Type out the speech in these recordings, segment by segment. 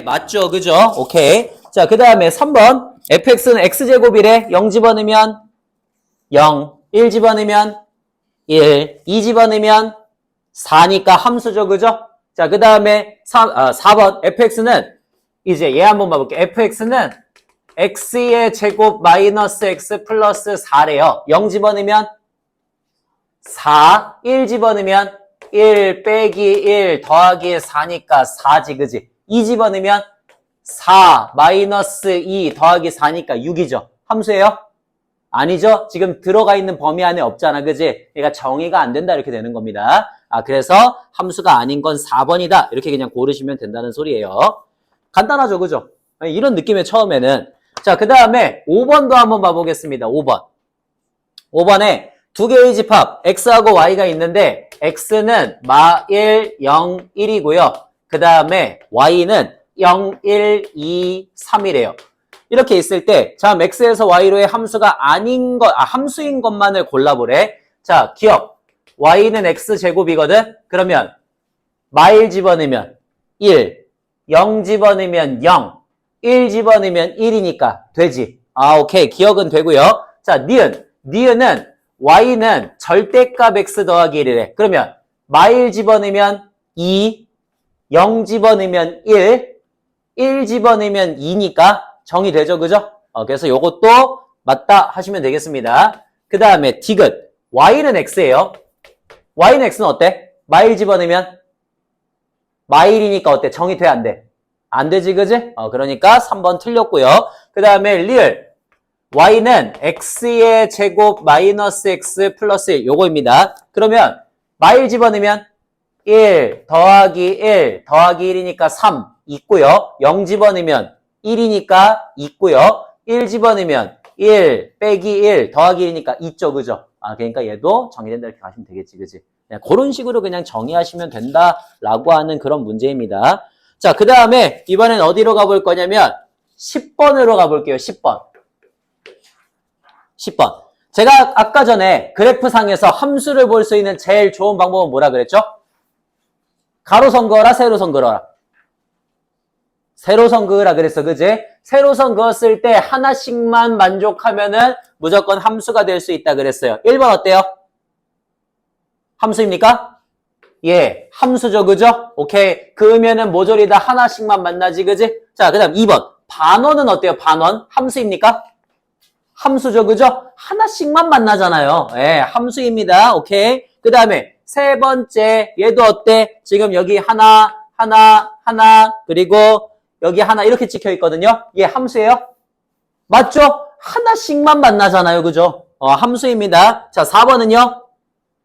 맞죠? 그죠? 오케이. 자, 그 다음에 3번. fx는 x제곱이래. 0 집어넣으면 0. 1 집어넣으면 1. 2 집어넣으면 4니까 함수죠. 그죠? 자, 그 다음에 4번. fx는 이제 얘 한번 봐볼게요. fx는 x의 제곱 마이너스 x 플러스 4래요. 0 집어넣으면 4. 1 집어넣으면 1 빼기 1 더하기 4니까 4지. 그지? 2 집어넣으면 4 마이너스 2 더하기 4니까 6이죠. 함수예요? 아니죠? 지금 들어가 있는 범위 안에 없잖아. 그지? 그러니까 정의가 안 된다 이렇게 되는 겁니다. 그래서 함수가 아닌 건 4번이다. 이렇게 그냥 고르시면 된다는 소리예요. 간단하죠? 그죠? 이런 느낌의 처음에는. 자, 그 다음에 5번도 한번 봐보겠습니다. 5번. 5번에 두 개의 집합 x하고 y가 있는데 x는 마 1, 0, 1이고요. 그 다음에 y는 0, 1, 2, 3이래요. 이렇게 있을 때, 자, x에서 y로의 함수가 아닌 것, 함수인 것만을 골라보래. 자, 기억. y는 x제곱이거든? 그러면, 마1 집어넣으면 1, 0 집어넣으면 0, 1 집어넣으면 1이니까 되지. 오케이. 기억은 되고요. 자, 니은은 y는 절대값 x 더하기 1이래. 그러면, 마1 집어넣으면 2, 0 집어넣으면 1 집어넣으면 2니까 정의되죠, 그죠? 그래서 요것도 맞다 하시면 되겠습니다. 그 다음에 디귿. y는 x예요. y는 x는 어때? 마1 집어넣으면 마1이니까 어때? 정의돼, 안 돼? 안 되지, 그지? 그러니까 3번 틀렸고요. 그 다음에 리을. y는 x의 제곱 마이너스 x 플러스 1. 요거입니다. 그러면 마1 집어넣으면 1 더하기 1 더하기 1이니까 3 있고요. 0 집어넣으면 1이니까 있고요. 1 집어넣으면 1 빼기 1 더하기 1이니까 있죠. 그죠? 그러니까 얘도 정의된다 이렇게 가시면 되겠지. 그지? 그런 식으로 그냥 정의하시면 된다라고 하는 그런 문제입니다. 자, 그 다음에 이번엔 어디로 가볼 거냐면 10번으로 가볼게요. 10번. 제가 아까 전에 그래프상에서 함수를 볼 수 있는 제일 좋은 방법은 뭐라 그랬죠? 가로선 그어라, 세로선 그어라. 세로선 그으라 그랬어, 그지? 세로선 그었을 때 하나씩만 만족하면은 무조건 함수가 될 수 있다 그랬어요. 1번 어때요? 함수입니까? 예, 함수죠, 그죠? 오케이. 그으면은 모조리 다 하나씩만 만나지, 그지? 자, 그 다음 2번. 반원은 어때요? 반원? 함수입니까? 함수죠, 그죠? 하나씩만 만나잖아요. 예, 함수입니다. 오케이. 그 다음에 세 번째, 얘도 어때? 지금 여기 하나, 그리고 여기 하나 이렇게 찍혀 있거든요. 얘 함수예요? 맞죠? 하나씩만 만나잖아요. 그죠? 함수입니다. 자, 4번은요?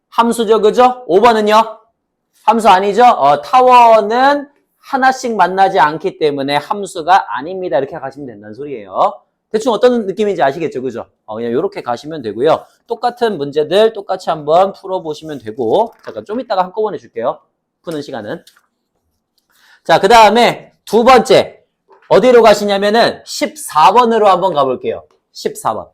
함수죠. 그죠? 5번은요? 함수 아니죠? 타원은 하나씩 만나지 않기 때문에 함수가 아닙니다. 이렇게 가시면 된다는 소리예요. 대충 어떤 느낌인지 아시겠죠? 그죠? 그냥 이렇게 가시면 되고요. 똑같은 문제들 똑같이 한번 풀어보시면 되고, 잠깐 좀 이따가 한꺼번에 줄게요. 푸는 시간은. 자, 그 다음에 두 번째. 어디로 가시냐면은 14번으로 한번 가볼게요. 14번.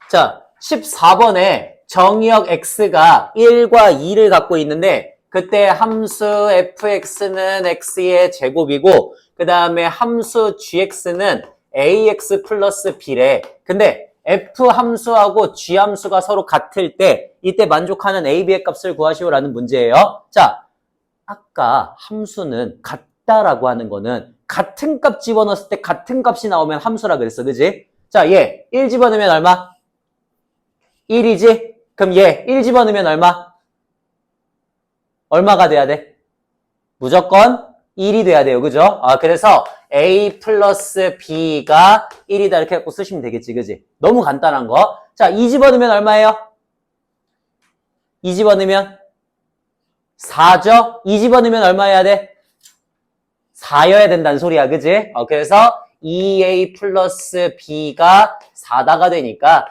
자, 14번에 정의역 x가 1과 2를 갖고 있는데, 그때 함수 fx는 x의 제곱이고, 그 다음에 함수 gx는 ax 플러스 b래. 근데 f 함수하고 g 함수가 서로 같을 때 이때 만족하는 a, b의 값을 구하시오라는 문제예요. 자, 아까 함수는 같다라고 하는 거는 같은 값 집어넣었을 때 같은 값이 나오면 함수라 그랬어. 그지? 자, 얘 1 집어넣으면 얼마? 1이지? 그럼 얘 1 집어넣으면 얼마? 얼마가 돼야 돼? 무조건 1이 돼야 돼요. 그죠? 그래서 a 플러스 b가 1이다 이렇게 갖고 쓰시면 되겠지. 그지? 너무 간단한 거. 자, 2 집어넣으면 얼마예요? 2 집어넣으면 4죠? 2 집어넣으면 얼마 해야 돼? 4여야 된다는 소리야. 그지? 그래서 2a 플러스 b가 4다가 되니까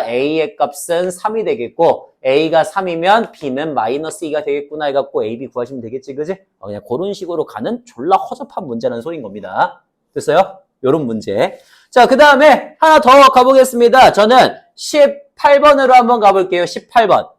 a의 값은 3이 되겠고 a가 3이면 b는 마이너스 2가 되겠구나 해갖고 a, b 구하시면 되겠지. 그지? 그냥 그런 식으로 가는 졸라 허접한 문제라는 소리인 겁니다. 됐어요? 요런 문제. 자, 그 다음에 하나 더 가보겠습니다. 저는 18번으로 한번 가볼게요. 18번.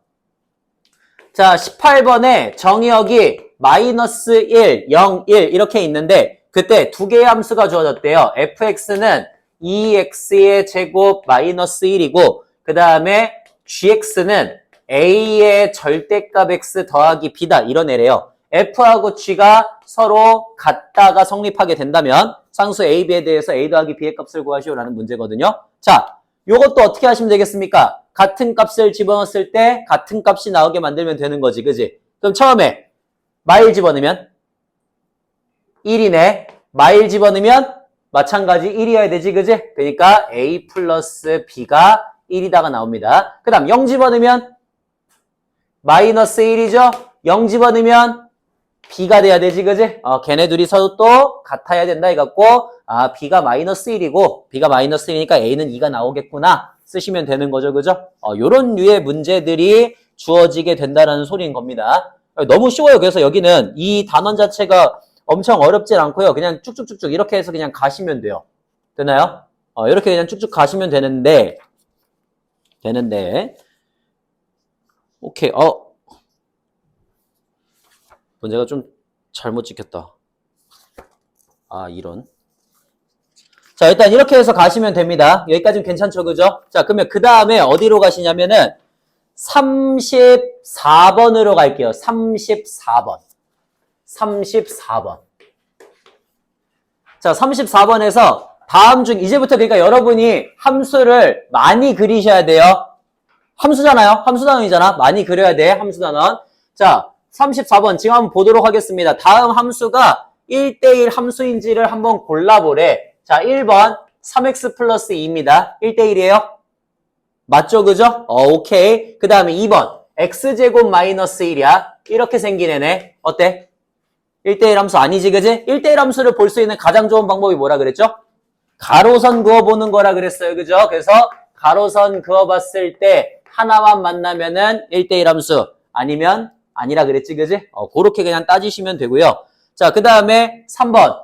자, 18번에 정의역이 마이너스 1, 0, 1 이렇게 있는데 그때 두 개의 함수가 주어졌대요. fx는 2x의 제곱 마이너스 1이고 그 다음에 gx는 a의 절대값 x 더하기 b다 이런 애래요. f하고 g가 서로 같다가 성립하게 된다면 상수 a, b에 대해서 a 더하기 b의 값을 구하시오라는 문제거든요. 자, 요것도 어떻게 하시면 되겠습니까? 같은 값을 집어넣었을 때 같은 값이 나오게 만들면 되는 거지, 그지? 그럼 처음에 마일 집어넣으면 1이네. 마일 집어넣으면 마찬가지 1이어야 되지, 그지? 그러니까 a 플러스 b가 1이다가 나옵니다. 그 다음 0 집어넣으면 마이너스 1이죠? 0 집어넣으면 b가 돼야 되지, 그지? 걔네 둘이 서로 또 같아야 된다 해갖고 b가 마이너스 1이고 b가 마이너스 1이니까 a는 2가 나오겠구나 쓰시면 되는 거죠, 그죠? 요런 류의 문제들이 주어지게 된다는 소리인 겁니다. 너무 쉬워요. 그래서 여기는 이 단원 자체가 엄청 어렵진 않고요. 그냥 쭉쭉쭉쭉 이렇게 해서 그냥 가시면 돼요. 되나요? 이렇게 그냥 쭉쭉 가시면 되는데 오케이. 문제가 좀 잘못 찍혔다. 이런. 자, 일단 이렇게 해서 가시면 됩니다. 여기까지는 괜찮죠, 그죠? 자, 그러면 그 다음에 어디로 가시냐면은 34번으로 갈게요. 34번. 자, 34번에서 다음 중 이제부터 그러니까 여러분이 함수를 많이 그리셔야 돼요. 함수잖아요. 함수단원이잖아. 많이 그려야 돼. 함수단원. 자, 34번 지금 한번 보도록 하겠습니다. 다음 함수가 1대1 함수인지를 한번 골라보래. 자, 1번 3x 플러스 2입니다. 1대1이에요. 맞죠? 그죠? 오케이. 그 다음에 2번 x제곱 마이너스 1이야. 이렇게 생긴 애네. 어때? 1대1 함수 아니지, 그지? 1대1 함수를 볼 수 있는 가장 좋은 방법이 뭐라 그랬죠? 가로선 그어보는 거라 그랬어요. 그죠? 그래서 가로선 그어봤을 때 하나만 만나면은 1대1 함수 아니면 아니라 그랬지, 그지? 그렇게 그냥 따지시면 되고요. 자, 그 다음에 3번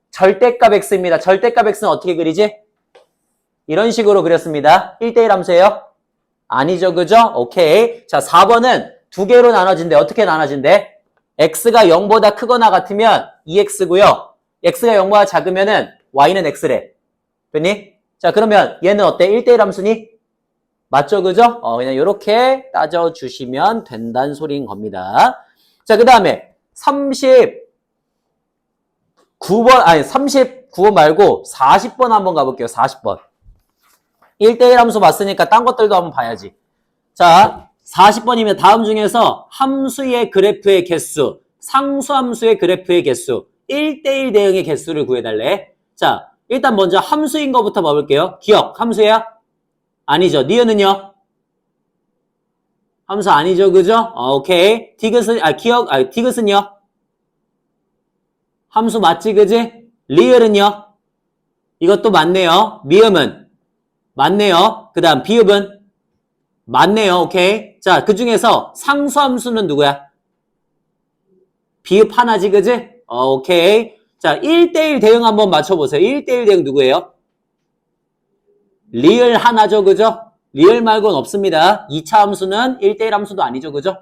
절대값 x입니다. 절대값 x는 어떻게 그리지? 이런 식으로 그렸습니다. 1대1 함수예요? 아니죠, 그죠? 오케이. 자, 4번은 두 개로 나눠진대. 어떻게 나눠진대? x가 0보다 크거나 같으면 2x고요. x가 0보다 작으면은 y는 x래. 됐니? 자, 그러면 얘는 어때? 1대1 함수니? 맞죠, 그죠? 그냥 이렇게 따져주시면 된다는 소리인 겁니다. 자, 그 다음에 39번 말고 40번 한번 가볼게요. 40번. 1대1 함수 봤으니까 딴 것들도 한번 봐야지. 자, 40번이면 다음 중에서 함수의 그래프의 개수, 상수함수의 그래프의 개수, 1대1 대응의 개수를 구해달래. 자, 일단 먼저 함수인 거부터 봐볼게요. 기억, 함수야? 아니죠. 니은은요? 함수 아니죠, 그죠? 오케이. 디귿은요? 함수 맞지, 그지? 리을은요? 이것도 맞네요. 미음은? 맞네요. 그 다음 비읍은? 맞네요. 오케이. 자, 그 중에서 상수함수는 누구야? 비읍 하나지, 그지? 오케이. 자, 1대1 대응 한번 맞춰보세요. 1대1 대응 누구예요? 리을 하나죠, 그죠? 리을 말고는 없습니다. 2차 함수는 1대1 함수도 아니죠, 그죠?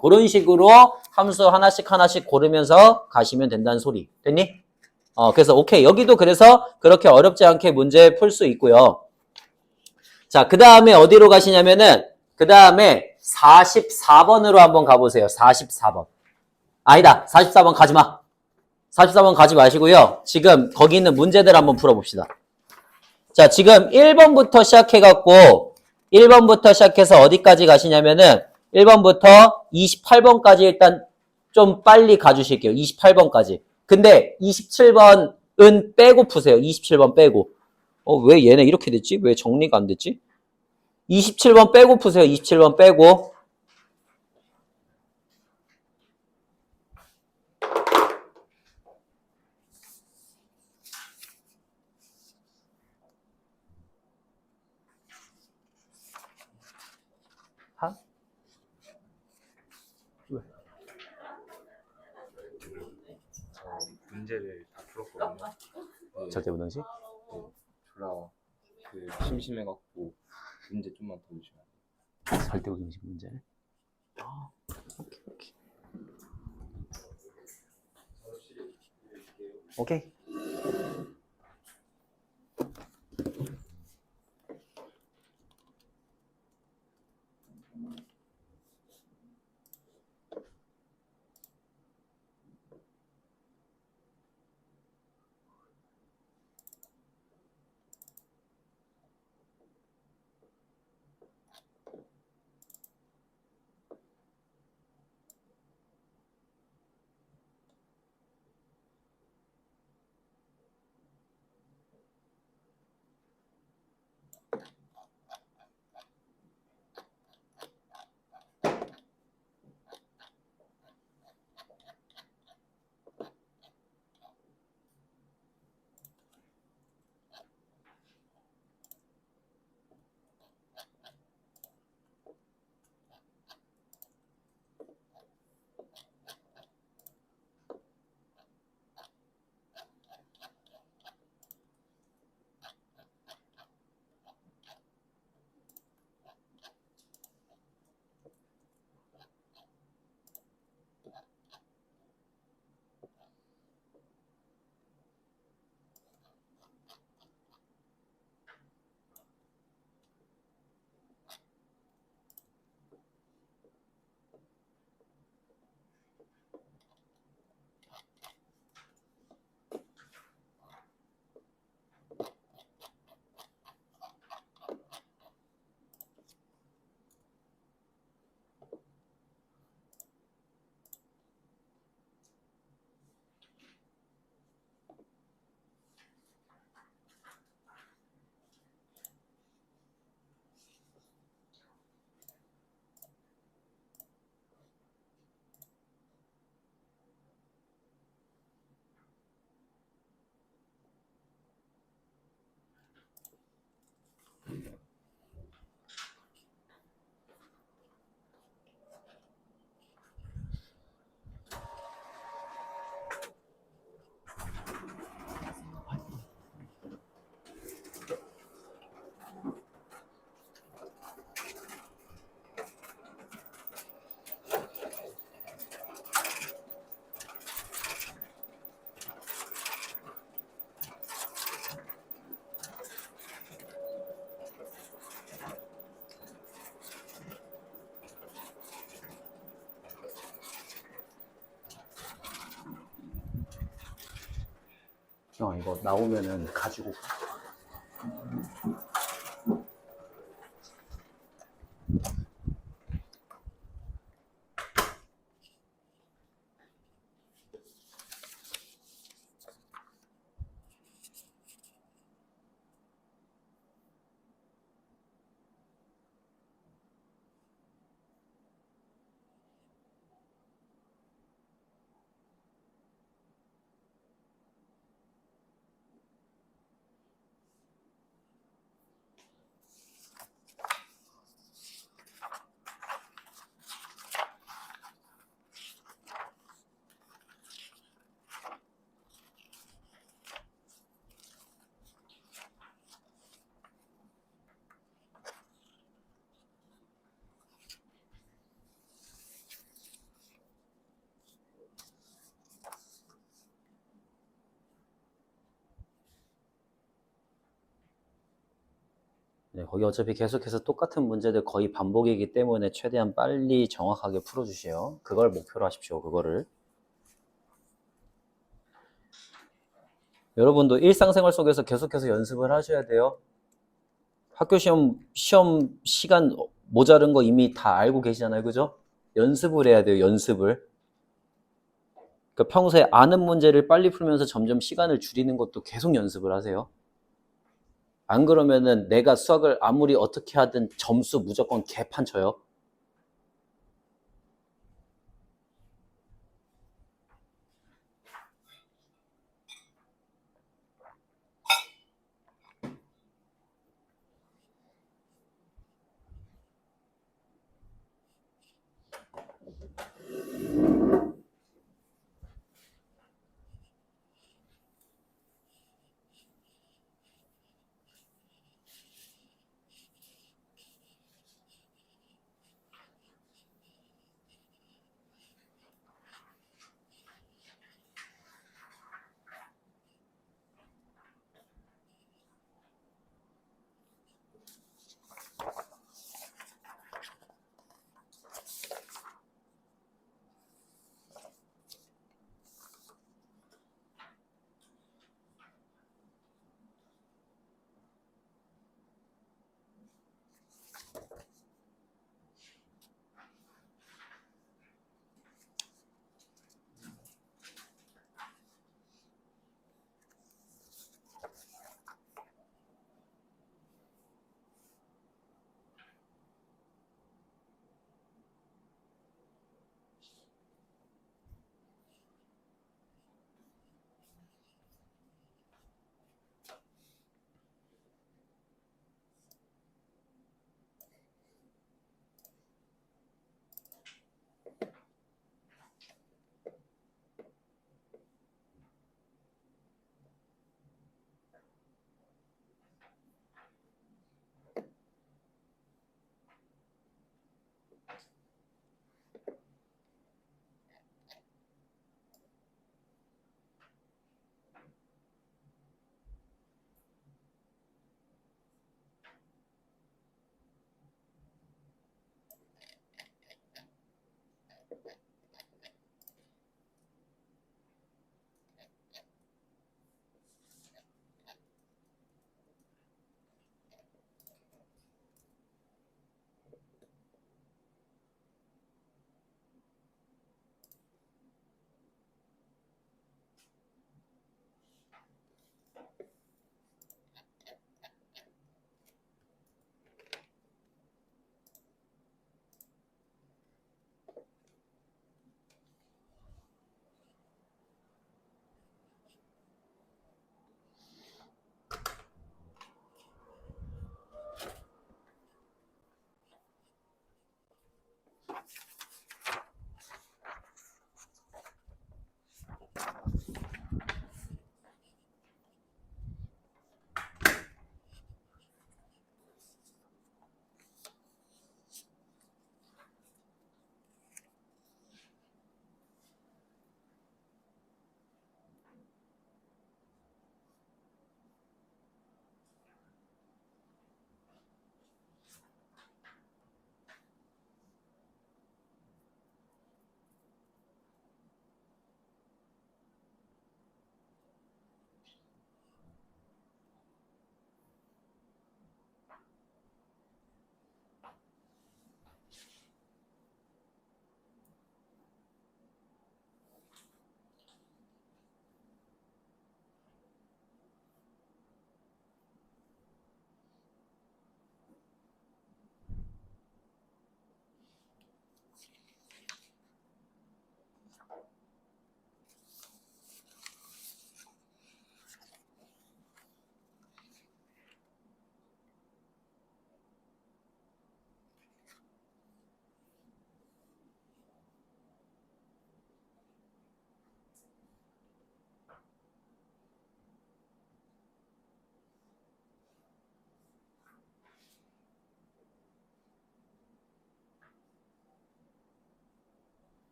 그런 식으로 함수 하나씩 고르면서 가시면 된다는 소리. 됐니? 그래서 오케이. 여기도 그래서 그렇게 어렵지 않게 문제 풀 수 있고요. 자, 그 다음에 어디로 가시냐면은 그 다음에 44번으로 한번 가보세요. 44번. 아니다. 44번 가지 마. 44번 가지 마시고요. 지금 거기 있는 문제들 한번 풀어봅시다. 자, 지금 1번부터 시작해갖고 1번부터 시작해서 어디까지 가시냐면은 1번부터 28번까지 일단 좀 빨리 가주실게요. 28번까지. 근데 27번은 빼고 푸세요. 27번 빼고. 왜 얘네 이렇게 됐지? 왜 정리가 안 됐지? 27번 빼고 푸세요. 27번 빼고. 문제를 다 풀었거든요. 네, 절대부등식? 졸라 심심해갖고 문제 좀만 더 주시면 안 돼요? 절대부등식 문제를? 오케이. 이거 나오면은 가지고 가. 네, 거기 어차피 계속해서 똑같은 문제들 거의 반복이기 때문에 최대한 빨리 정확하게 풀어주세요. 그걸 목표로 하십시오. 그거를. 여러분도 일상생활 속에서 계속해서 연습을 하셔야 돼요. 학교 시험 시간 모자른 거 이미 다 알고 계시잖아요. 그죠? 연습을 해야 돼요. 연습을. 그러니까 평소에 아는 문제를 빨리 풀면서 점점 시간을 줄이는 것도 계속 연습을 하세요. 안 그러면은 내가 수학을 아무리 어떻게 하든 점수 무조건 개판 쳐요.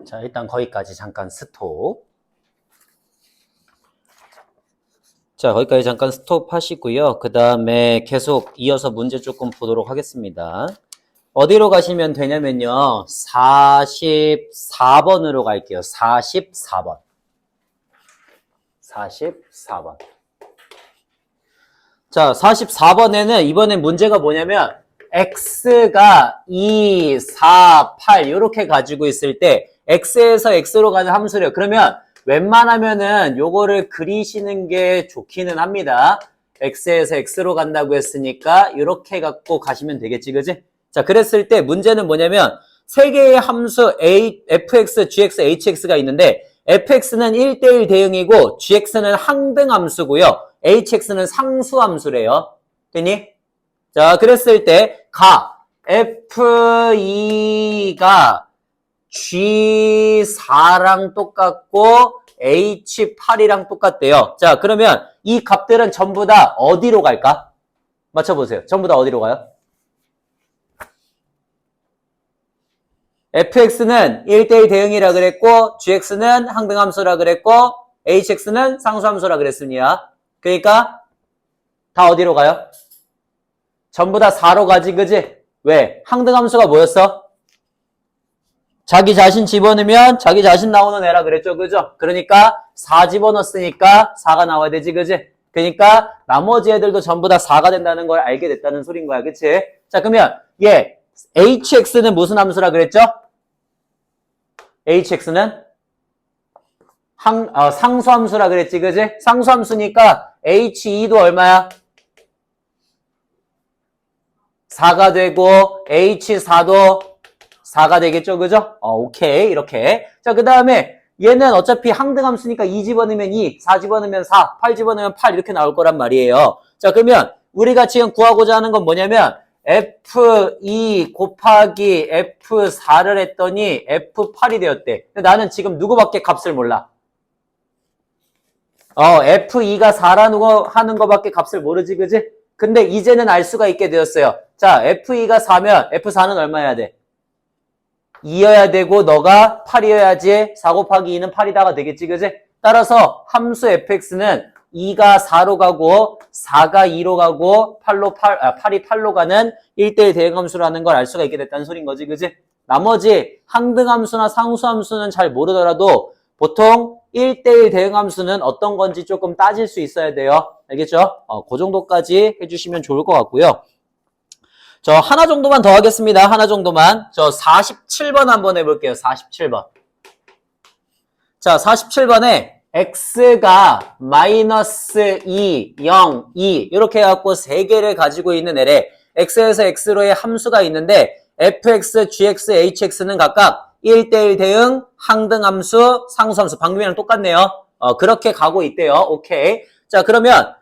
자, 일단 거기까지 잠깐 스톱. 자, 거기까지 잠깐 스톱 하시고요. 그 다음에 계속 이어서 문제 조금 보도록 하겠습니다. 어디로 가시면 되냐면요. 44번으로 갈게요. 44번. 44번. 자, 44번에는 이번엔 문제가 뭐냐면 x가 2, 4, 8 이렇게 가지고 있을 때 x에서 x로 가는 함수래요. 그러면 웬만하면은 요거를 그리시는 게 좋기는 합니다. x에서 x로 간다고 했으니까 이렇게 갖고 가시면 되겠지, 그지? 자, 그랬을 때 문제는 뭐냐면 세 개의 함수 fx, gx, hx가 있는데 fx는 1대1 대응이고 gx는 항등함수고요. hx는 상수함수래요. 됐니? 자, 그랬을 때 f2가 g4랑 똑같고 h8이랑 똑같대요. 자, 그러면 이 값들은 전부 다 어디로 갈까? 맞춰보세요. 전부 다 어디로 가요? fx는 1대1 대응이라 그랬고 gx는 항등함수라 그랬고 hx는 상수함수라 그랬습니다. 그러니까 다 어디로 가요? 전부 다 4로 가지, 그지? 왜? 항등함수가 뭐였어? 자기 자신 집어넣으면 자기 자신 나오는 애라 그랬죠, 그죠? 그러니까 4 집어넣었으니까 4가 나와야 되지, 그지? 그러니까 나머지 애들도 전부 다 4가 된다는 걸 알게 됐다는 소린 거야, 그치? 자, 그러면 얘 hx는 무슨 함수라 그랬죠? hx는 상수함수라 그랬지, 그지? 상수함수니까 h2도 얼마야? 4가 되고 h4도 4가 되겠죠, 그죠? 오케이, 이렇게. 자, 그 다음에 얘는 어차피 항등함수니까 2 집어넣으면 2, 4 집어넣으면 4, 8 집어넣으면 8 이렇게 나올 거란 말이에요. 자, 그러면 우리가 지금 구하고자 하는 건 뭐냐면 F2 곱하기 F4를 했더니 F8이 되었대. 근데 나는 지금 누구밖에 값을 몰라. F2가 4라는 하는 거밖에 값을 모르지, 그지? 근데 이제는 알 수가 있게 되었어요. 자, F2가 4면 F4는 얼마여야 돼? 2여야 되고 너가 8이어야지 4 곱하기 2는 8이다가 되겠지, 그지? 따라서 함수 fx는 2가 4로 가고 4가 2로 가고 8이 8로 가는 1대1 대응함수라는 걸 알 수가 있게 됐다는 소린 거지, 그지? 나머지 항등함수나 상수함수는 잘 모르더라도 보통 1대1 대응함수는 어떤 건지 조금 따질 수 있어야 돼요. 알겠죠? 그 정도까지 해주시면 좋을 것 같고요. 저 하나 정도만 더 하겠습니다. 하나 정도만. 저 47번 한번 해볼게요. 47번. 자, 47번에 x가 마이너스 2, 0, 2 이렇게 해갖고 세 개를 가지고 있는 애래. x에서 x로의 함수가 있는데 fx, gx, hx는 각각 1대1 대응, 항등함수, 상수함수. 방금이랑 똑같네요. 그렇게 가고 있대요. 오케이. 자, 그러면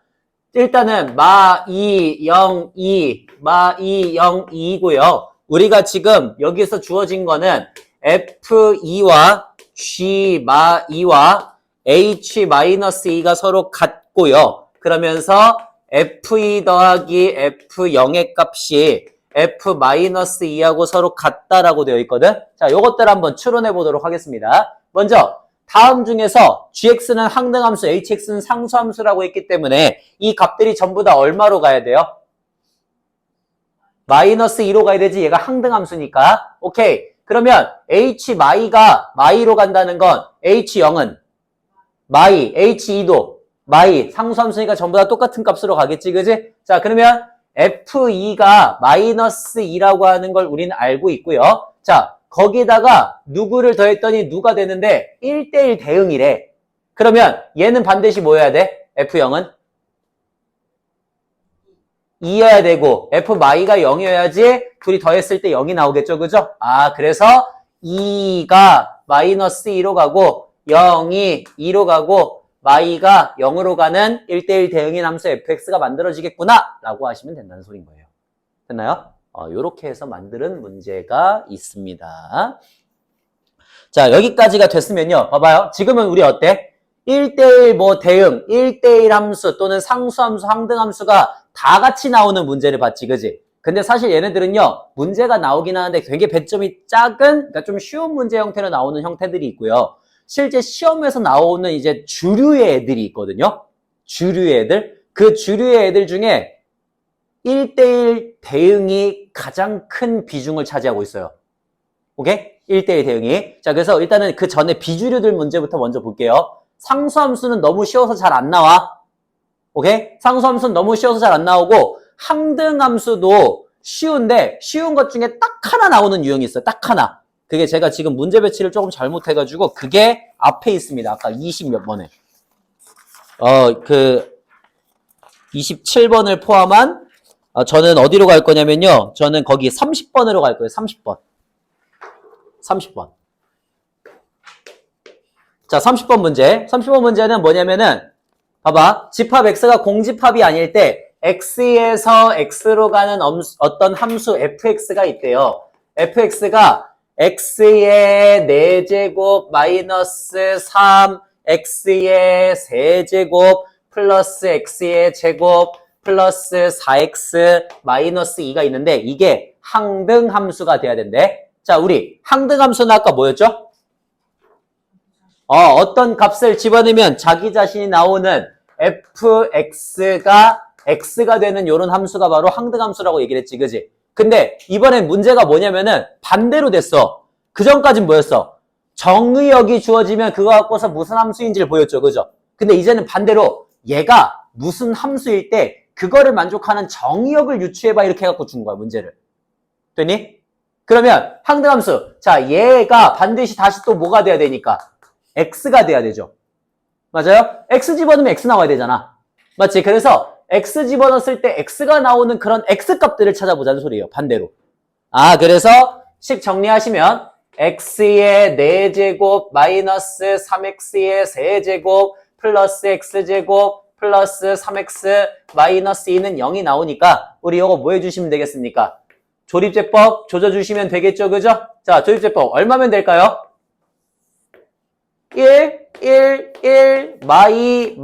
일단은 마 2, 0, 2, 마 2, 0, 2이고요. 우리가 지금 여기서 주어진 거는 F2와 G 마 2와 H 마이너스 2가 서로 같고요. 그러면서 F2 더하기 F0의 값이 F 마이너스 2하고 서로 같다라고 되어 있거든. 자, 요것들 한번 추론해 보도록 하겠습니다. 먼저 다음 중에서 gx는 항등함수, hx는 상수함수라고 했기 때문에 이 값들이 전부 다 얼마로 가야 돼요? 마이너스 2로 가야 되지. 얘가 항등함수니까. 오케이. 그러면 h 마이가 마이로 간다는 건 h0은 마이, h2도 마이, 상수함수니까 전부 다 똑같은 값으로 가겠지, 그지? 자, 그러면 f2가 마이너스 2라고 하는 걸 우리는 알고 있고요. 자, 거기다가 누구를 더했더니 누가 되는데 1대1 대응이래. 그러면 얘는 반드시 뭐 해야 돼? F0은 2여야 되고 F마이가 0이어야지 둘이 더했을 때 0이 나오겠죠, 그죠? 그래서 2가 마이너스 2로 가고 0이 2로 가고 마이가 0으로 가는 1대1 대응인 함수 fx가 만들어지겠구나 라고 하시면 된다는 소린 거예요. 됐나요? 요렇게 해서 만드는 문제가 있습니다. 자, 여기까지가 됐으면요. 봐봐요. 지금은 우리 어때? 1대1 뭐 대응, 1대1 함수 또는 상수함수, 항등함수가 다 같이 나오는 문제를 봤지, 그지? 근데 사실 얘네들은요, 문제가 나오긴 하는데 되게 배점이 작은, 그러니까 좀 쉬운 문제 형태로 나오는 형태들이 있고요. 실제 시험에서 나오는 이제 주류의 애들이 있거든요. 주류의 애들. 그 주류의 애들 중에 1대1 대응이 가장 큰 비중을 차지하고 있어요. 오케이? 1대1 대응이. 자, 그래서 일단은 그 전에 비주류들 문제부터 먼저 볼게요. 상수함수는 너무 쉬워서 잘 안 나와. 오케이? 상수함수는 너무 쉬워서 잘 안 나오고, 항등함수도 쉬운데, 쉬운 것 중에 딱 하나 나오는 유형이 있어요. 딱 하나. 그게 제가 지금 문제 배치를 조금 잘못해가지고, 그게 앞에 있습니다. 아까 20 몇 번에. 27번을 포함한, 저는 어디로 갈 거냐면요. 저는 거기 30번으로 갈 거예요. 30번. 30번. 자, 30번 문제. 30번 문제는 뭐냐면은, 봐봐. 집합 x가 공집합이 아닐 때, x에서 x로 가는 어떤 함수 fx가 있대요. fx가 x의 4제곱 마이너스 3, x의 세제곱 플러스 x의 제곱 플러스 4x 마이너스 2가 있는데 이게 항등함수가 돼야 된대. 자, 우리 항등함수는 아까 뭐였죠? 어떤 값을 집어넣으면 자기 자신이 나오는 fx가 x가 되는 이런 함수가 바로 항등함수라고 얘기를 했지, 그지? 근데 이번엔 문제가 뭐냐면은 반대로 됐어. 그전까진 뭐였어? 정의역이 주어지면 그거 갖고서 무슨 함수인지를 보였죠, 그죠? 근데 이제는 반대로 얘가 무슨 함수일 때 그거를 만족하는 정의역을 유추해봐 이렇게 해갖고 준 거야, 문제를. 됐니? 그러면 항등함수. 자, 얘가 반드시 다시 또 뭐가 돼야 되니까? x가 돼야 되죠. 맞아요? x 집어넣으면 x 나와야 되잖아. 맞지? 그래서 x 집어넣었을 때 x가 나오는 그런 x 값들을 찾아보자는 소리예요. 반대로. 그래서 식 정리하시면 x의 4제곱 마이너스 3x의 세제곱 플러스 x제곱 플러스 3x 마이너스 2는 0이 나오니까 우리 이거 뭐 해주시면 되겠습니까? 조립제법 조져주시면 되겠죠, 그죠? 자, 조립제법 얼마면 될까요? 1, 1, 마일,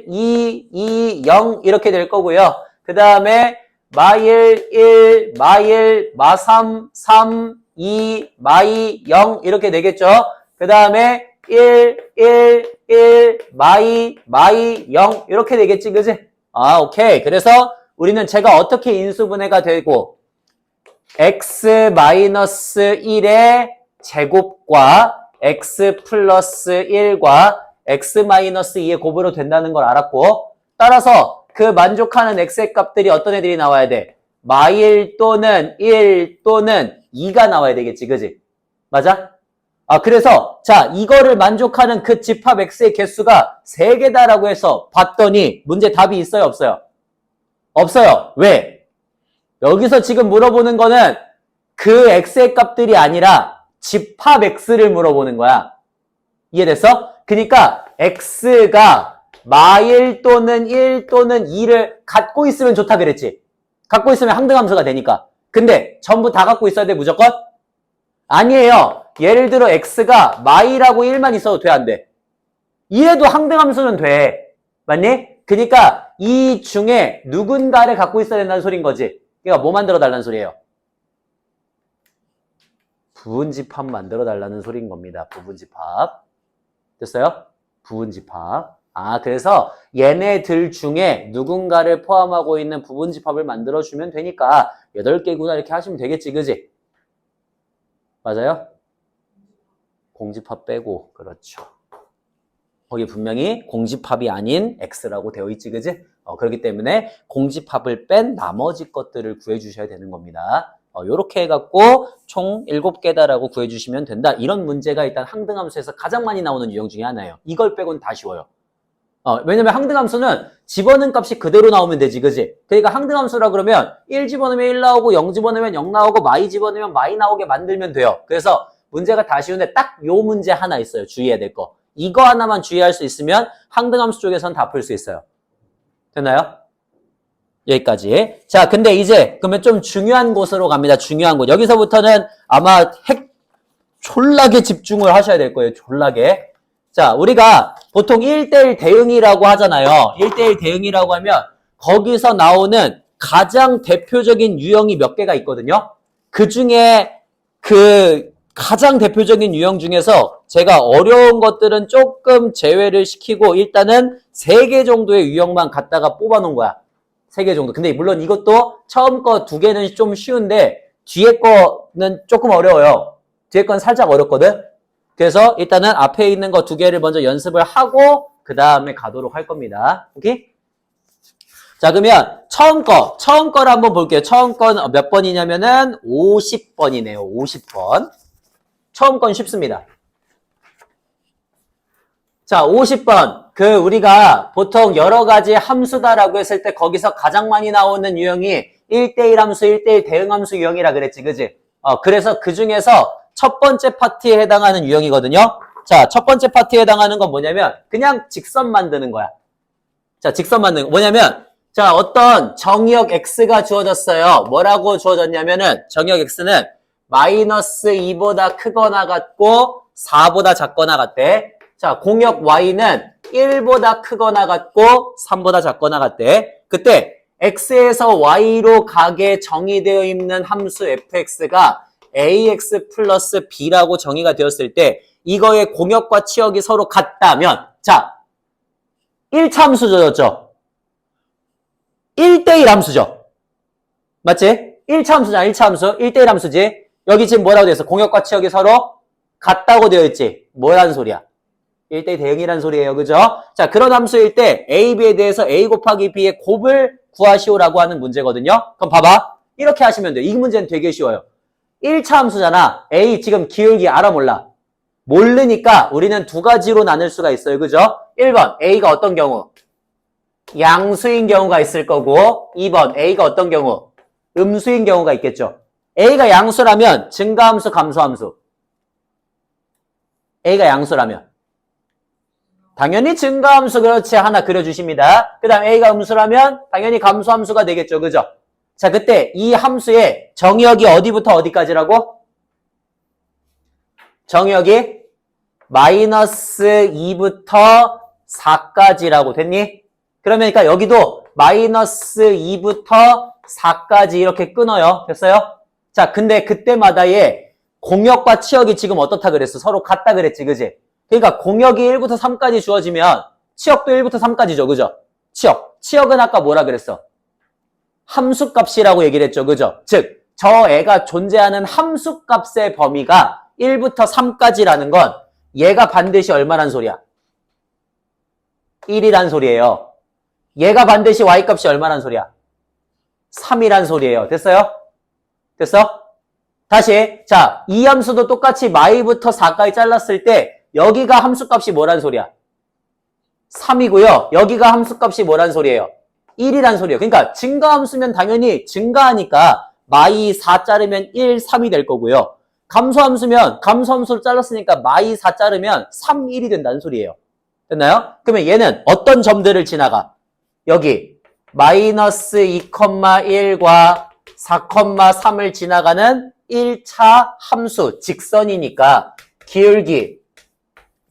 2, 0 이렇게 될 거고요. 그 다음에 마일 1, 마일, 마3, 3, 2, 마이 0 이렇게 되겠죠. 그 다음에 1, 마이 0 이렇게 되겠지, 그지? 오케이. 그래서 우리는 제가 어떻게 인수분해가 되고 x-1의 제곱과 x 플러스 1과 x 마이너스 2의 곱으로 된다는 걸 알았고, 따라서 그 만족하는 x의 값들이 어떤 애들이 나와야 돼? 마일 또는 1 또는 2가 나와야 되겠지, 그지? 맞아? 그래서 자, 이거를 만족하는 그 집합 x의 개수가 3개다라고 해서 봤더니 문제 답이 있어요, 없어요? 없어요. 왜? 여기서 지금 물어보는 거는 그 x의 값들이 아니라 집합 x를 물어보는 거야. 이해됐어? 그러니까 x가 마일 또는 1 또는 2를 갖고 있으면 좋다 그랬지. 갖고 있으면 항등함수가 되니까. 근데 전부 다 갖고 있어야 돼, 무조건? 아니에요. 예를 들어 x가 마일하고 1만 있어도 돼, 안 돼? 이래도 항등함수는 돼. 맞니? 그러니까 이 중에 누군가를 갖고 있어야 된다는 소린 거지. 그러니까 뭐 만들어 달라는 소리예요? 부분집합 만들어 달라는 소린 겁니다. 부분집합. 됐어요? 부분집합. 그래서 얘네들 중에 누군가를 포함하고 있는 부분집합을 만들어주면 되니까 8개구나 이렇게 하시면 되겠지, 그지? 맞아요? 공집합 빼고, 그렇죠. 거기 분명히 공집합이 아닌 x라고 되어 있지, 그지? 그렇기 때문에 공집합을 뺀 나머지 것들을 구해주셔야 되는 겁니다. 요렇게 해갖고 총 7개다라고 구해주시면 된다. 이런 문제가 일단 항등함수에서 가장 많이 나오는 유형 중에 하나예요. 이걸 빼고는 다 쉬워요. 왜냐면 항등함수는 집어넣은 값이 그대로 나오면 되지, 그지? 그러니까 항등함수라 그러면 1 집어넣으면 1 나오고 0 집어넣으면 0 나오고 마이 집어넣으면 마이 나오게 만들면 돼요. 그래서 문제가 다 쉬운데 딱 요 문제 하나 있어요. 주의해야 될 거. 이거 하나만 주의할 수 있으면 항등함수 쪽에서는 다 풀 수 있어요. 됐나요? 여기까지. 자, 근데 이제 그러면 좀 중요한 곳으로 갑니다. 중요한 곳. 여기서부터는 아마 졸라게 집중을 하셔야 될 거예요. 졸라게. 자, 우리가 보통 1대1 대응이라고 하잖아요. 1대1 대응이라고 하면 거기서 나오는 가장 대표적인 유형이 몇 개가 있거든요. 그 중에 그 가장 대표적인 유형 중에서 제가 어려운 것들은 조금 제외를 시키고 일단은 3개 정도의 유형만 갖다가 뽑아 놓은 거야. 3개 정도. 근데 물론 이것도 처음 거 2개는 좀 쉬운데 뒤에 거는 조금 어려워요. 뒤에 건 살짝 어렵거든. 그래서 일단은 앞에 있는 거 2개를 먼저 연습을 하고 그 다음에 가도록 할 겁니다. 오케이? 자, 그러면 처음 거를 한번 볼게요. 처음 건 몇 번이냐면은 50번이네요. 50번. 처음 건 쉽습니다. 자, 50번. 우리가 보통 여러 가지 함수다라고 했을 때 거기서 가장 많이 나오는 유형이 1대1 함수, 1대1 대응 함수 유형이라 그랬지, 그지? 그래서 그 중에서 첫 번째 파트에 해당하는 유형이거든요. 자, 첫 번째 파트에 해당하는 건 뭐냐면 그냥 직선 만드는 거야. 자, 직선 만드는 거. 뭐냐면 자, 어떤 정의역 x가 주어졌어요. 뭐라고 주어졌냐면은 정의역 x는 마이너스 2보다 크거나 같고 4보다 작거나 같대. 자, 공역 y는 1보다 크거나 같고 3보다 작거나 같대. 그때 x에서 y로 가게 정의되어 있는 함수 fx가 ax 플러스 b라고 정의가 되었을 때 이거의 공역과 치역이 서로 같다면 자, 1차 함수 주어졌죠. 1대1 함수죠. 맞지? 1차 함수잖아, 1차 함수. 1대1 함수지. 여기 지금 뭐라고 되어 있어? 공역과 치역이 서로 같다고 되어 있지. 뭐라는 소리야? 1대1 대응이라는 소리예요. 그죠? 자, 그런 함수일 때 A, B에 대해서 A 곱하기 B의 곱을 구하시오라고 하는 문제거든요. 그럼 봐봐. 이렇게 하시면 돼요. 이 문제는 되게 쉬워요. 1차 함수잖아. A 지금 기울기 알아 몰라? 모르니까 우리는 2가지로 나눌 수가 있어요. 그죠? 1번 A가 어떤 경우? 양수인 경우가 있을 거고 2번 A가 어떤 경우? 음수인 경우가 있겠죠. A가 양수라면 증가함수, 감소함수. A가 양수라면 당연히 증가함수 그렇지 하나 그려주십니다. 그 다음 A가 음수라면 당연히 감소함수가 되겠죠. 그죠? 자, 그때 이 함수의 정의역이 어디부터 어디까지라고? 정의역이 마이너스 2부터 4까지라고 됐니? 그러니까 여기도 마이너스 2부터 4까지 이렇게 끊어요. 됐어요? 자, 근데 그때마다의 공역과 치역이 지금 어떻다 그랬어? 서로 같다 그랬지, 그지? 그러니까 공역이 1부터 3까지 주어지면 치역도 1부터 3까지죠, 그죠? 치역은 아까 뭐라 그랬어? 함수값이라고 얘기를 했죠, 그죠? 즉, 저 애가 존재하는 함수값의 범위가 1부터 3까지라는 건 얘가 반드시 얼마란 소리야? 1이란 소리예요. 얘가 반드시 y값이 얼마란 소리야? 3이란 소리예요. 됐어요? 됐어? 다시 자, 이 함수도 똑같이 마이부터 4까지 잘랐을 때 여기가 함수값이 뭐란 소리야? 3이고요. 여기가 함수값이 뭐란 소리예요? 1이란 소리예요. 그러니까 증가함수면 당연히 증가하니까 마이 4 자르면 1, 3이 될 거고요. 감소함수면 감소함수를 잘랐으니까 마이 4 자르면 3, 1이 된다는 소리예요. 됐나요? 그러면 얘는 어떤 점들을 지나가? 여기 마이너스 2,1과 4,3을 지나가는 1차 함수 직선이니까 기울기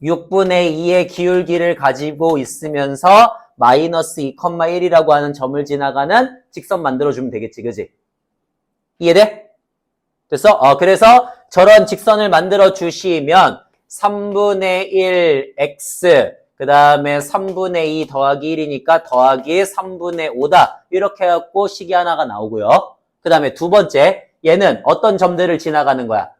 6분의 2의 기울기를 가지고 있으면서 마이너스 2,1이라고 하는 점을 지나가는 직선 만들어주면 되겠지, 그지? 이해돼? 됐어? 그래서 저런 직선을 만들어 주시면 3분의 1 x 그 다음에 3분의 2 더하기 1이니까 더하기 3분의 5다. 이렇게 해갖고 식이 하나가 나오고요. 그 다음에 두 번째, 얘는 어떤 점들을 지나가는 거야?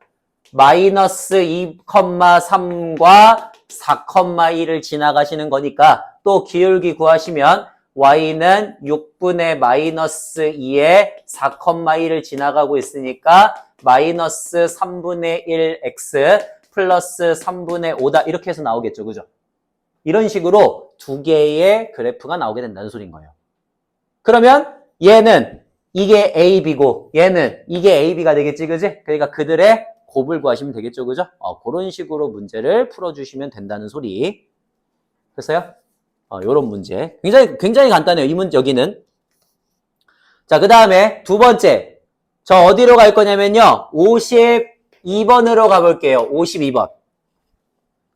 마이너스 2,3과 4,1을 지나가시는 거니까 또 기울기 구하시면 y는 6분의 마이너스 2에 4,1을 지나가고 있으니까 마이너스 3분의 1 x 플러스 3분의 5다. 이렇게 해서 나오겠죠. 그죠? 이런 식으로 두 개의 그래프가 나오게 된다는 소리인 거예요. 그러면 얘는 이게 AB고 얘는 이게 AB가 되겠지, 그지? 그러니까 그들의 곱을 구하시면 되겠죠, 그죠? 그런 식으로 문제를 풀어주시면 된다는 소리. 됐어요? 요런 문제. 굉장히 간단해요. 이 문제, 여기는. 자, 그 다음에 두 번째. 저 어디로 갈 거냐면요. 52번으로 가볼게요. 52번.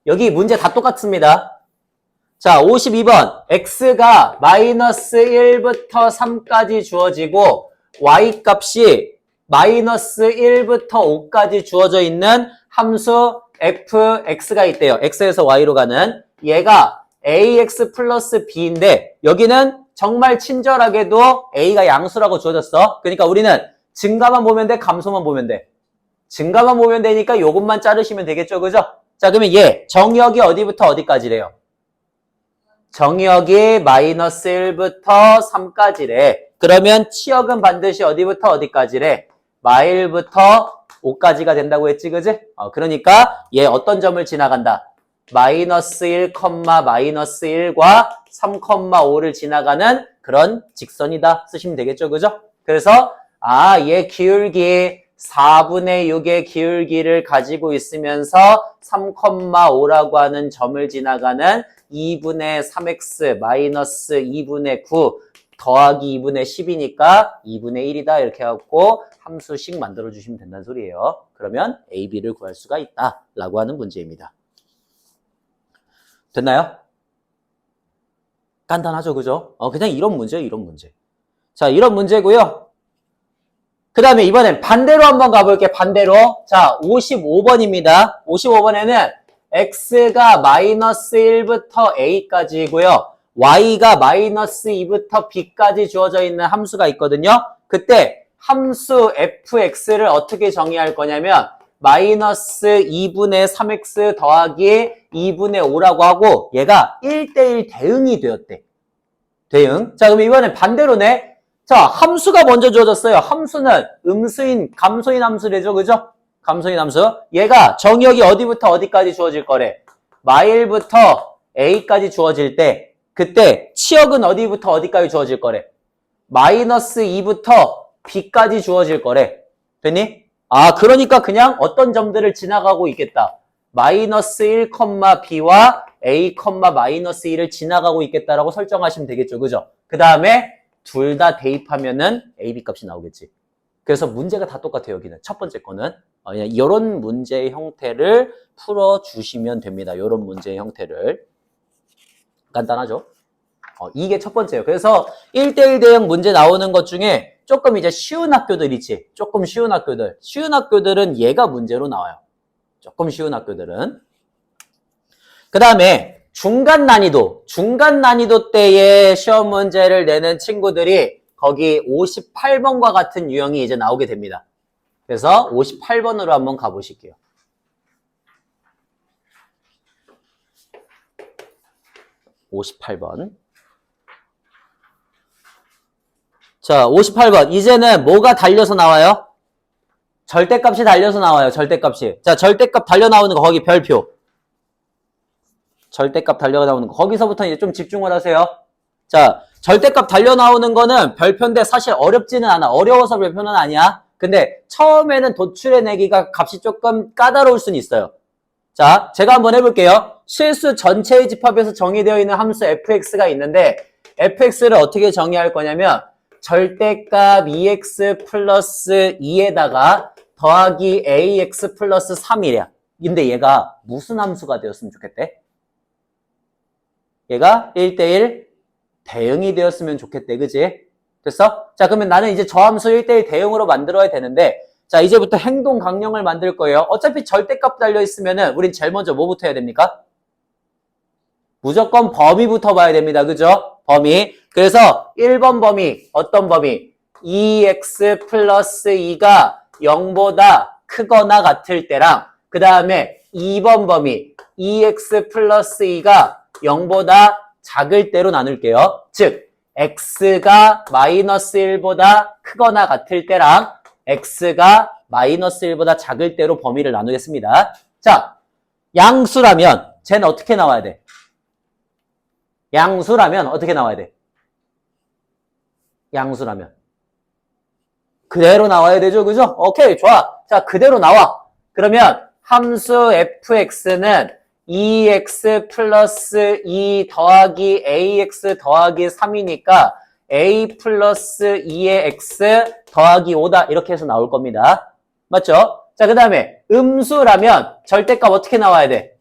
여기 문제 다 똑같습니다. 자, 52번. x가 마이너스 1부터 3까지 주어지고 y 값이 마이너스 1부터 5까지 주어져 있는 함수 fx가 있대요. x에서 y로 가는. 얘가 ax 플러스 b인데 여기는 정말 친절하게도 a가 양수라고 주어졌어. 그러니까 우리는 증가만 보면 돼? 감소만 보면 돼? 증가만 보면 되니까 요것만 자르시면 되겠죠. 그죠? 자, 그러면 얘 정의역이 어디부터 어디까지래요? 정의역이 마이너스 1부터 3까지래. 그러면 치역은 반드시 어디부터 어디까지래? 마일부터 5까지가 된다고 했지, 그지? 그러니까 얘 어떤 점을 지나간다? 마이너스 1, 마이너스 1과 3,5를 지나가는 그런 직선이다. 쓰시면 되겠죠, 그죠? 그래서 얘 기울기 4분의 6의 기울기를 가지고 있으면서 3,5라고 하는 점을 지나가는 2분의 3x 마이너스 2분의 9 더하기 2분의 10이니까 2분의 1이다 이렇게 해갖고 함수식 만들어주시면 된다는 소리예요. 그러면 a, b를 구할 수가 있다 라고 하는 문제입니다. 됐나요? 간단하죠, 그죠? 그냥 이런 문제예요, 이런 문제. 자, 이런 문제고요. 그 다음에 이번엔 반대로 한번 가볼게요. 반대로. 자, 55번입니다. 55번에는 x가 마이너스 1부터 a까지이고요. y가 마이너스 2부터 b까지 주어져 있는 함수가 있거든요. 그때 함수 fx를 어떻게 정의할 거냐면 마이너스 2분의 3x 더하기 2분의 5라고 하고 얘가 1대1 대응이 되었대. 대응. 자, 그럼 이번엔 반대로네. 자, 함수가 먼저 주어졌어요. 함수는 음수인, 감소인 함수래죠. 그죠? 감소인 함수. 얘가 정의역이 어디부터 어디까지 주어질 거래? 마일부터 a까지 주어질 때 그때 치역은 어디부터 어디까지 주어질 거래? 마이너스 2부터 b까지 주어질 거래. 됐니? 그러니까 그냥 어떤 점들을 지나가고 있겠다. 마이너스 1, b와 a, 마이너스 2를 지나가고 있겠다라고 설정하시면 되겠죠. 그죠? 그 다음에 둘 다 대입하면은 a, b 값이 나오겠지. 그래서 문제가 다 똑같아요. 여기는 첫 번째 거는 이런 문제의 형태를 풀어주시면 됩니다. 이런 문제의 형태를. 간단하죠? 이게 첫 번째예요. 그래서 1대1 대응 문제 나오는 것 중에 조금 이제 쉬운 학교들 있지. 조금 쉬운 학교들. 쉬운 학교들은 얘가 문제로 나와요. 조금 쉬운 학교들은. 그 다음에 중간 난이도 때의 시험 문제를 내는 친구들이 거기 58번과 같은 유형이 이제 나오게 됩니다. 그래서 58번으로 한번 가보실게요. (58번) 자, 58번. 이제는 뭐가 달려서 나와요? 절대값이 달려서 나와요. 절대값이. 자, 절대값 달려 나오는 거 거기 별표. 절대값 달려 나오는 거. 거기서부터 이제 좀 집중을 하세요. 자, 절대값 달려 나오는 거는 별표인데 사실 어렵지는 않아. 어려워서 별표는 아니야. 근데 처음에는 도출해내기가 값이 조금 까다로울 수는 있어요. 자, 제가 한번 해볼게요. 실수 전체의 집합에서 정의되어 있는 함수 fx가 있는데 fx를 어떻게 정의할 거냐면 절대값 2x 플러스 2에다가 더하기 ax 플러스 3이래. 근데 얘가 무슨 함수가 되었으면 좋겠대? 얘가 1대1 대응이 되었으면 좋겠대. 그지? 됐어? 자, 그러면 나는 이제 저 함수 1대1 대응으로 만들어야 되는데 자, 이제부터 행동 강령을 만들 거예요. 어차피 절대값 달려있으면은 우린 제일 먼저 뭐부터 해야 됩니까? 무조건 범위부터 봐야 됩니다. 그죠? 범위. 그래서 1번 범위, 어떤 범위? 2x 플러스 2가 0보다 크거나 같을 때랑 그 다음에 2번 범위, 2x 플러스 2가 0보다 작을 때로 나눌게요. 즉, x가 마이너스 1보다 크거나 같을 때랑 x가 마이너스 1보다 작을 때로 범위를 나누겠습니다. 자, 양수라면 쟤는 어떻게 나와야 돼? 양수라면 어떻게 나와야 돼? 양수라면 그대로 나와야 되죠. 그죠? 오케이, 좋아. 자, 그대로 나와. 그러면 함수 fx는 2x 플러스 2 더하기 ax 더하기 3이니까 a 플러스 2의 x 더하기 5다. 이렇게 해서 나올 겁니다. 맞죠? 자, 그 다음에 음수라면 절대값 어떻게 나와야 돼?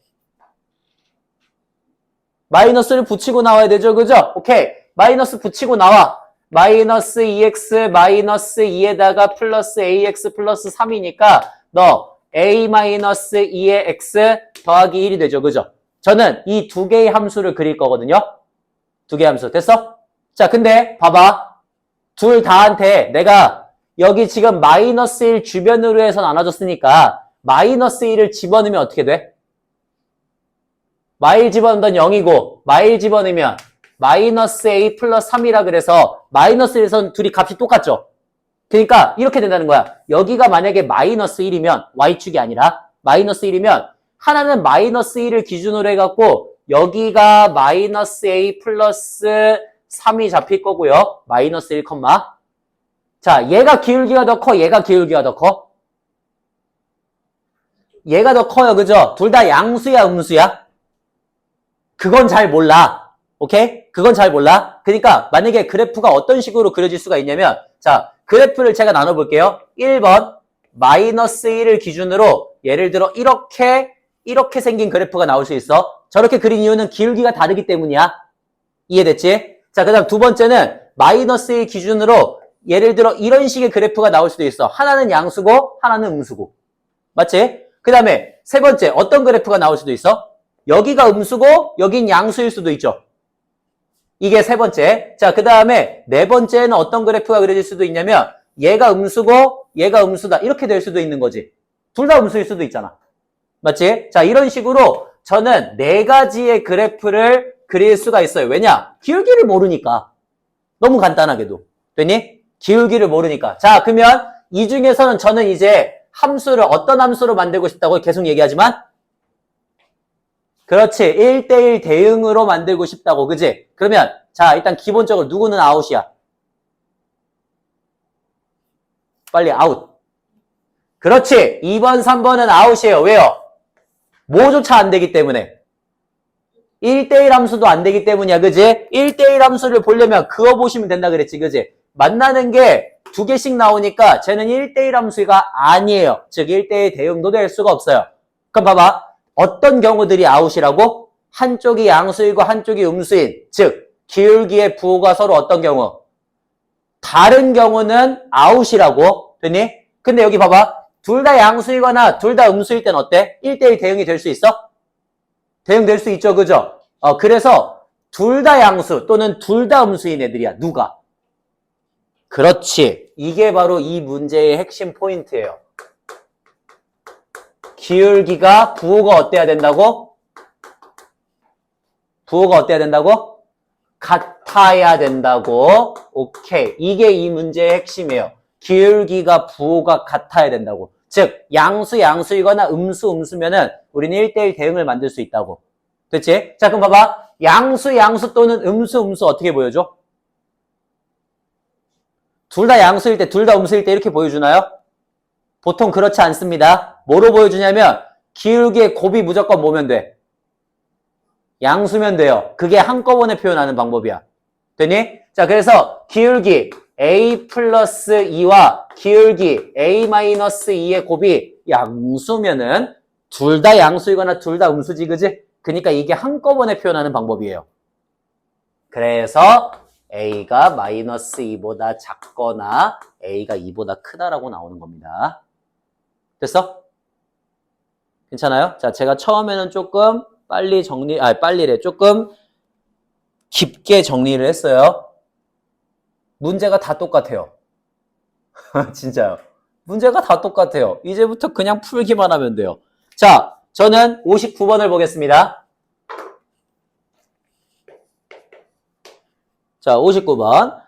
마이너스를 붙이고 나와야 되죠. 그죠? 오케이. 마이너스 붙이고 나와. 마이너스 2x 마이너스 2에다가 플러스 ax 플러스 3이니까 너 a 마이너스 2의 x 더하기 1이 되죠. 그죠? 저는 이 두 개의 함수를 그릴 거거든요. 두 개의 함수. 됐어? 자, 근데 봐봐. 둘 다한테 내가 여기 지금 마이너스 1 주변으로 해서 나눠줬으니까 마이너스 1을 집어넣으면 어떻게 돼? 마일 집어넣으면 0이고 마일 집어넣으면 마이너스 a 플러스 3이라 그래서 마이너스 1에서는 둘이 값이 똑같죠? 그러니까 이렇게 된다는 거야. 여기가 만약에 마이너스 1이면 y축이 아니라 마이너스 1이면 하나는 마이너스 1을 기준으로 해갖고 여기가 마이너스 a 플러스 3이 잡힐 거고요. 마이너스 1, 자, 얘가 기울기가 더 커, 얘가 기울기가 더 커? 얘가 더 커요, 그죠? 둘 다 양수야, 음수야? 그건 잘 몰라. 오케이? 그건 잘 몰라. 그러니까 만약에 그래프가 어떤 식으로 그려질 수가 있냐면 자, 그래프를 제가 나눠볼게요. 1번 마이너스 1을 기준으로 예를 들어 이렇게 생긴 그래프가 나올 수 있어. 저렇게 그린 이유는 기울기가 다르기 때문이야. 이해됐지? 자, 그 다음 두 번째는 마이너스 1 기준으로 예를 들어 이런 식의 그래프가 나올 수도 있어. 하나는 양수고 하나는 음수고. 맞지? 그 다음에 세 번째 어떤 그래프가 나올 수도 있어? 여기가 음수고 여긴 양수일 수도 있죠. 이게 세 번째. 자, 그 다음에 네 번째는 어떤 그래프가 그려질 수도 있냐면 얘가 음수고 얘가 음수다. 이렇게 될 수도 있는 거지. 둘 다 음수일 수도 있잖아. 맞지? 자, 이런 식으로 저는 네 가지의 그래프를 그릴 수가 있어요. 왜냐? 기울기를 모르니까. 너무 간단하게도. 됐니? 기울기를 모르니까. 자, 그러면 이 중에서는 저는 이제 함수를 어떤 함수로 만들고 싶다고 계속 얘기하지만 그렇지. 1대1 대응으로 만들고 싶다고. 그지? 그러면 자, 일단 기본적으로 누구는 아웃이야? 빨리 아웃. 그렇지. 2번, 3번은 아웃이에요. 왜요? 뭐조차 안 되기 때문에. 1대1 함수도 안 되기 때문이야. 그지? 1대1 함수를 보려면 그어 보시면 된다 그랬지. 그지? 만나는 게 두 개씩 나오니까 쟤는 1대1 함수가 아니에요. 즉 1대1 대응도 될 수가 없어요. 그럼 봐봐. 어떤 경우들이 아웃이라고? 한쪽이 양수이고 한쪽이 음수인. 즉 기울기의 부호가 서로 어떤 경우? 다른 경우는 아웃이라고. 됐니? 근데 여기 봐봐. 둘 다 양수이거나 둘 다 음수일 땐 어때? 1대1 대응이 될 수 있어? 대응될 수 있죠. 그죠? 그래서 둘 다 양수 또는 둘 다 음수인 애들이야. 누가? 그렇지. 이게 바로 이 문제의 핵심 포인트예요. 기울기가 부호가 어때야 된다고? 부호가 어때야 된다고? 같아야 된다고. 오케이. 이게 이 문제의 핵심이에요. 기울기가 부호가 같아야 된다고. 즉 양수이거나 음수면은 우리는 1대1 대응을 만들 수 있다고. 됐지? 자, 그럼 봐봐. 양수 또는 음수 어떻게 보여줘? 둘 다 양수일 때, 둘 다 음수일 때 이렇게 보여주나요? 보통 그렇지 않습니다. 뭐로 보여주냐면 기울기의 곱이 무조건 뭐면 돼? 양수면 돼요. 그게 한꺼번에 표현하는 방법이야. 되니? 자, 그래서 기울기 a 플러스 2와 기울기 a 마이너스 2의 곱이 양수면은 둘 다 양수이거나 둘 다 음수지, 그지? 그러니까 이게 한꺼번에 표현하는 방법이에요. 그래서 a가 마이너스 2보다 작거나 a가 2보다 크다라고 나오는 겁니다. 됐어? 괜찮아요? 자, 제가 처음에는 조금 조금 깊게 정리를 했어요. 문제가 다 똑같아요. 진짜요. 문제가 다 똑같아요. 이제부터 그냥 풀기만 하면 돼요. 자, 저는 59번을 보겠습니다. 자, 59번.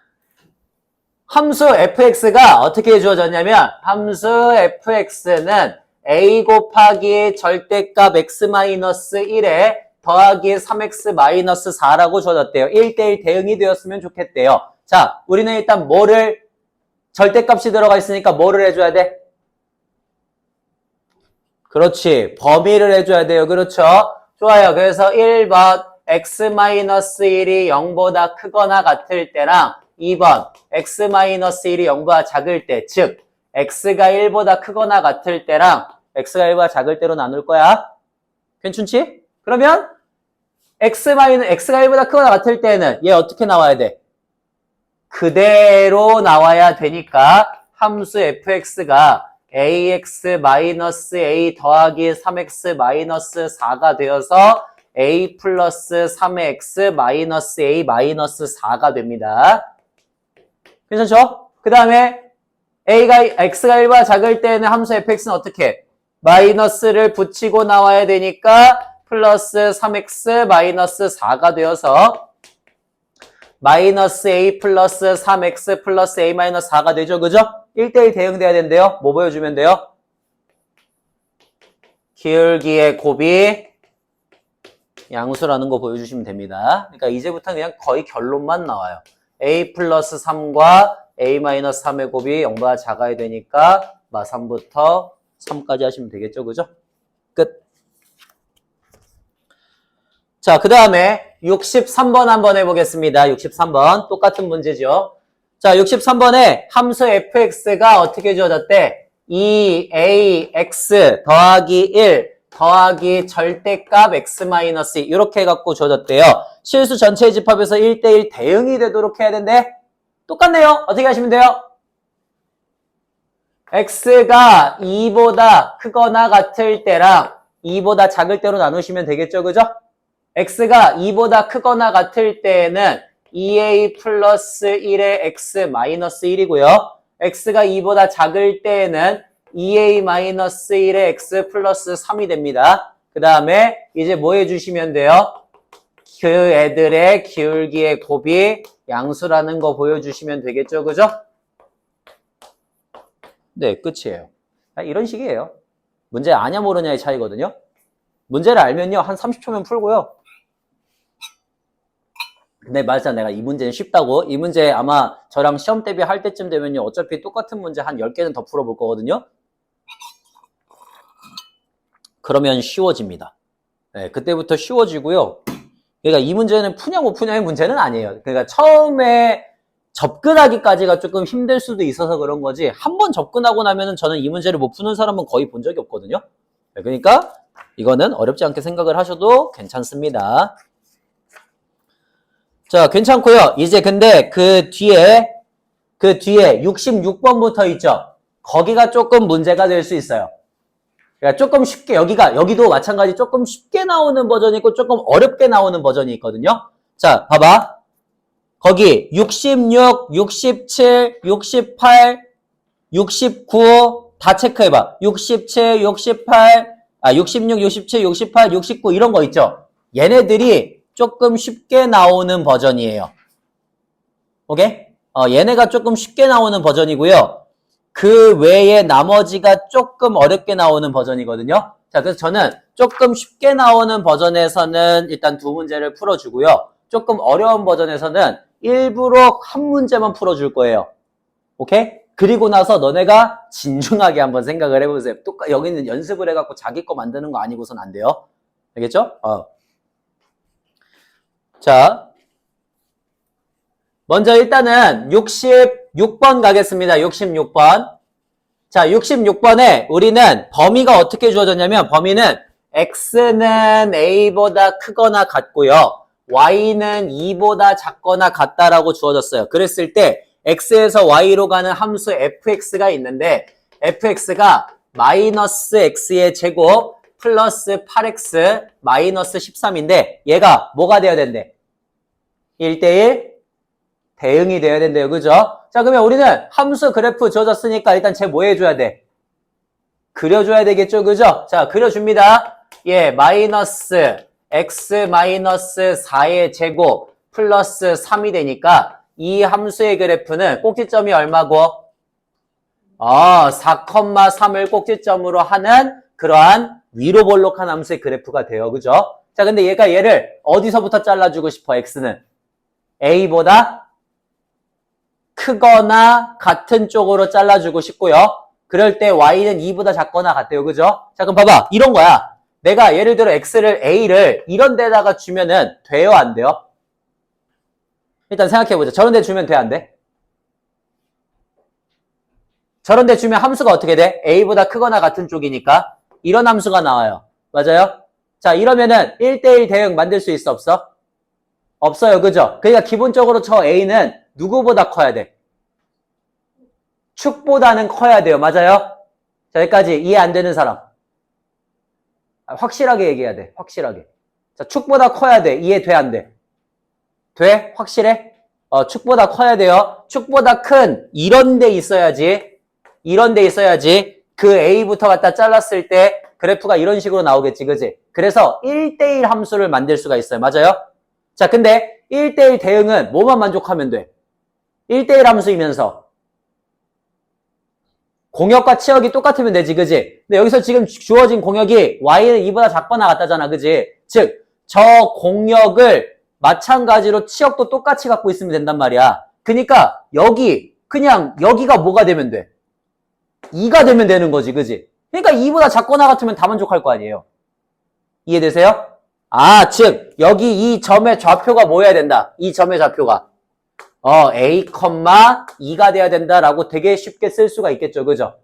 함수 fx가 어떻게 주어졌냐면 함수 fx는 a 곱하기 절대값 x-1에 더하기 3x-4라고 주어졌대요. 1대1 대응이 되었으면 좋겠대요. 자, 우리는 일단 절대값이 들어가 있으니까 뭐를 해줘야 돼? 그렇지. 범위를 해줘야 돼요. 그렇죠? 좋아요. 그래서 1번 x-1이 0보다 크거나 같을 때랑 2번 x-1이 0보다 작을 때, 즉 x가 1보다 크거나 같을 때랑 x가 1보다 작을 때로 나눌 거야. 괜찮지? 그러면 x가 1보다 크거나 같을 때는 얘 어떻게 나와야 돼? 그대로 나와야 되니까 함수 fx가 ax-a 더하기 3x-4가 되어서 a 플러스 3x 마이너스 a 마이너스 4가 됩니다. 괜찮죠? 그 다음에 x가 1보다 작을 때는 함수 fx는 어떻게? 마이너스를 붙이고 나와야 되니까 플러스 3x 마이너스 4가 되어서 마이너스 a 플러스 3x 플러스 a 마이너스 4가 되죠. 그죠? 1대1 대응돼야 된대요. 뭐 보여주면 돼요? 기울기의 곱이 양수라는 거 보여주시면 됩니다. 그러니까 이제부터 그냥 거의 결론만 나와요. a 플러스 3과 a 마이너스 3의 곱이 0보다 작아야 되니까 3부터 3까지 하시면 되겠죠. 그죠? 끝. 자, 그 다음에 63번 한번 해보겠습니다. 63번. 똑같은 문제죠. 자, 63번에 함수 fx가 어떻게 주어졌대? 2ax 더하기 1 더하기 절대값 x-2 이렇게 해갖고 주어졌대요. 실수 전체의 집합에서 1대1 대응이 되도록 해야 된대. 똑같네요. 어떻게 하시면 돼요? x가 2보다 크거나 같을 때랑 2보다 작을 때로 나누시면 되겠죠. 그죠? x가 2보다 크거나 같을 때에는 2a 플러스 1의 x 마이너스 1이고요. x가 2보다 작을 때에는 2a 마이너스 1의 x 플러스 3이 됩니다. 그 다음에 이제 뭐 해주시면 돼요? 그 애들의 기울기의 곱이 양수라는 거 보여주시면 되겠죠. 그죠? 네, 끝이에요. 이런 식이에요. 문제 아냐 모르냐의 차이거든요. 문제를 알면요. 한 30초면 풀고요. 근데 맞아, 내가 이 문제는 쉽다고. 이 문제 아마 저랑 시험 대비 할 때쯤 되면요. 어차피 똑같은 문제 한 10개는 더 풀어볼 거거든요. 그러면 쉬워집니다. 네, 그때부터 쉬워지고요. 그러니까 이 문제는 푸냐 못 푸냐의 문제는 아니에요. 그러니까 처음에 접근하기까지가 조금 힘들 수도 있어서 그런 거지, 한 번 접근하고 나면은 저는 이 문제를 못 푸는 사람은 거의 본 적이 없거든요. 네, 그러니까 이거는 어렵지 않게 생각을 하셔도 괜찮습니다. 자, 괜찮고요. 이제 근데 그 뒤에 66번부터 있죠. 거기가 조금 문제가 될 수 있어요. 그러니까 조금 쉽게, 여기도 마찬가지 조금 쉽게 나오는 버전이 있고 조금 어렵게 나오는 버전이 있거든요. 자, 봐봐. 거기 66, 67, 68, 69 다 체크해봐. 67, 68, 66, 67, 68, 69 이런 거 있죠. 얘네들이 조금 쉽게 나오는 버전이에요. 오케이? 얘네가 조금 쉽게 나오는 버전이고요. 그 외에 나머지가 조금 어렵게 나오는 버전이거든요. 자, 그래서 저는 조금 쉽게 나오는 버전에서는 일단 두 문제를 풀어주고요. 조금 어려운 버전에서는 일부러 한 문제만 풀어줄 거예요. 오케이? 그리고 나서 너네가 진중하게 한번 생각을 해보세요. 여기는 연습을 해갖고 자기 거 만드는 거 아니고선 안 돼요. 알겠죠? 자, 먼저 일단은 66번 가겠습니다. 66번. 자, 66번에 우리는 범위가 어떻게 주어졌냐면, 범위는 x는 a보다 크거나 같고요. y는 2보다 작거나 같다라고 주어졌어요. 그랬을 때 x에서 y로 가는 함수 fx가 있는데, fx가 마이너스 x의 제곱 플러스 8x 마이너스 13인데 얘가 뭐가 돼야 된대? 1대1 대응이 돼야 된대요. 그죠? 자, 그러면 우리는 함수 그래프 주어졌으니까 일단 쟤 뭐 해줘야 돼? 그려줘야 되겠죠. 그죠? 자, 그려줍니다. 예, 마이너스 x 마이너스 4의 제곱 플러스 3이 되니까 이 함수의 그래프는 꼭지점이 얼마고? 4,3을 꼭지점으로 하는 그러한 위로 볼록한 함수의 그래프가 돼요. 그죠? 자, 근데 얘를 어디서부터 잘라주고 싶어? x는 a보다 크거나 같은 쪽으로 잘라주고 싶고요. 그럴 때 y는 2보다 작거나 같대요. 그죠? 자, 그럼 봐봐. 이런 거야. 내가 예를 들어 a를 이런 데다가 주면은 돼요? 안 돼요? 일단 생각해보자. 저런 데 주면 돼? 안 돼? 저런 데 주면 함수가 어떻게 돼? a보다 크거나 같은 쪽이니까 이런 함수가 나와요. 맞아요? 자, 이러면은 1대1 대응 만들 수 있어, 없어? 없어요, 그죠? 그러니까 기본적으로 저 A는 누구보다 커야 돼? 축보다는 커야 돼요, 맞아요? 자, 여기까지 이해 안 되는 사람. 확실하게 얘기해야 돼, 확실하게. 자, 축보다 커야 돼, 이해 안 돼? 돼? 확실해? 축보다 커야 돼요. 축보다 큰 이런 데 있어야지. 이런 데 있어야지. 그 A부터 갖다 잘랐을 때 그래프가 이런 식으로 나오겠지, 그지? 그래서 1대1 함수를 만들 수가 있어요. 맞아요? 자, 근데 1대1 대응은 뭐만 만족하면 돼? 1대1 함수이면서 공역과 치역이 똑같으면 되지, 그지? 근데 여기서 지금 주어진 공역이 y는 2보다 작거나 같다잖아, 그지? 즉, 저 공역을 마찬가지로 치역도 똑같이 갖고 있으면 된단 말이야. 그러니까 여기, 그냥 여기가 뭐가 되면 돼? 2가 되면 되는 거지, 그지? 그러니까 2보다 작거나 같으면 다 만족할 거 아니에요. 이해되세요? 아, 즉 여기 이 점의 좌표가 뭐여야 된다. 이 점의 좌표가 A, 2가 돼야 된다라고 되게 쉽게 쓸 수가 있겠죠, 그죠?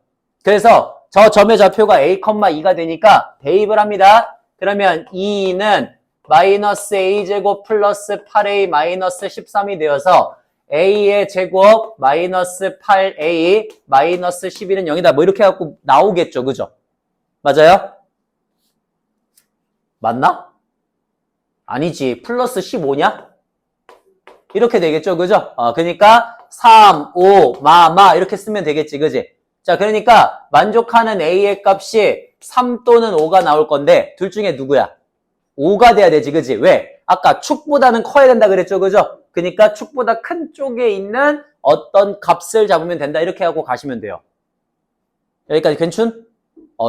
그래서 저 점의 좌표가 A, 2가 되니까 대입을 합니다. 그러면 2는 마이너스 A제곱 플러스 8A 마이너스 13이 되어서 A의 제곱 마이너스 8A 마이너스 12는 0이다. 뭐 이렇게 해갖고 나오겠죠, 그죠? 맞아요? 맞나? 아니지. 플러스 15냐? 이렇게 되겠죠, 그죠? 그러니까 3, 5, 이렇게 쓰면 되겠지, 그지? 자, 그러니까 만족하는 A의 값이 3 또는 5가 나올 건데 둘 중에 누구야? 5가 돼야 되지, 그지? 왜? 아까 축보다는 커야 된다 그랬죠, 그죠? 그러니까 축보다 큰 쪽에 있는 어떤 값을 잡으면 된다 이렇게 하고 가시면 돼요. 여기까지 괜춘?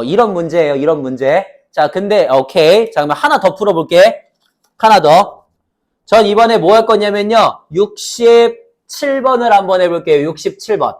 이런 문제예요, 이런 문제. 자, 근데 오케이. 자, 그러면 하나 더 풀어볼게. 하나 더. 전 이번에 뭐 할 거냐면요. 67번을 한번 해볼게요. 67번.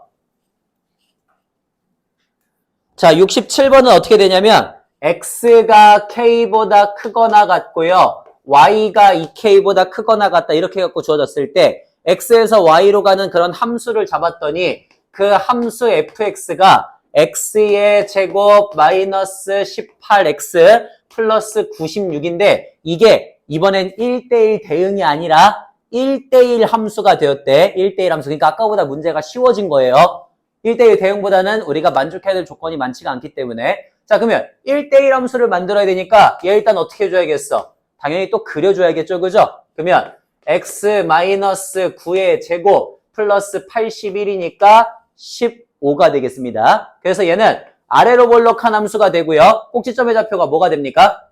자, 67번은 어떻게 되냐면 x가 k보다 크거나 같고요. y가 2k보다 크거나 같다 이렇게 갖고 주어졌을 때 x에서 y로 가는 그런 함수를 잡았더니 그 함수 fx가 x의 제곱 마이너스 18x 플러스 96인데 이게 이번엔 1대1 대응이 아니라 1대1 함수가 되었대. 1대1 함수. 그러니까 아까보다 문제가 쉬워진 거예요. 1대1 대응보다는 우리가 만족해야 될 조건이 많지가 않기 때문에. 자, 그러면 1대1 함수를 만들어야 되니까 얘 일단 어떻게 해줘야겠어? 당연히 또 그려줘야겠죠, 그죠? 그러면 x-9의 제곱 플러스 81이니까 15가 되겠습니다. 그래서 얘는 아래로 볼록한 함수가 되고요. 꼭지점의 좌표가 뭐가 됩니까?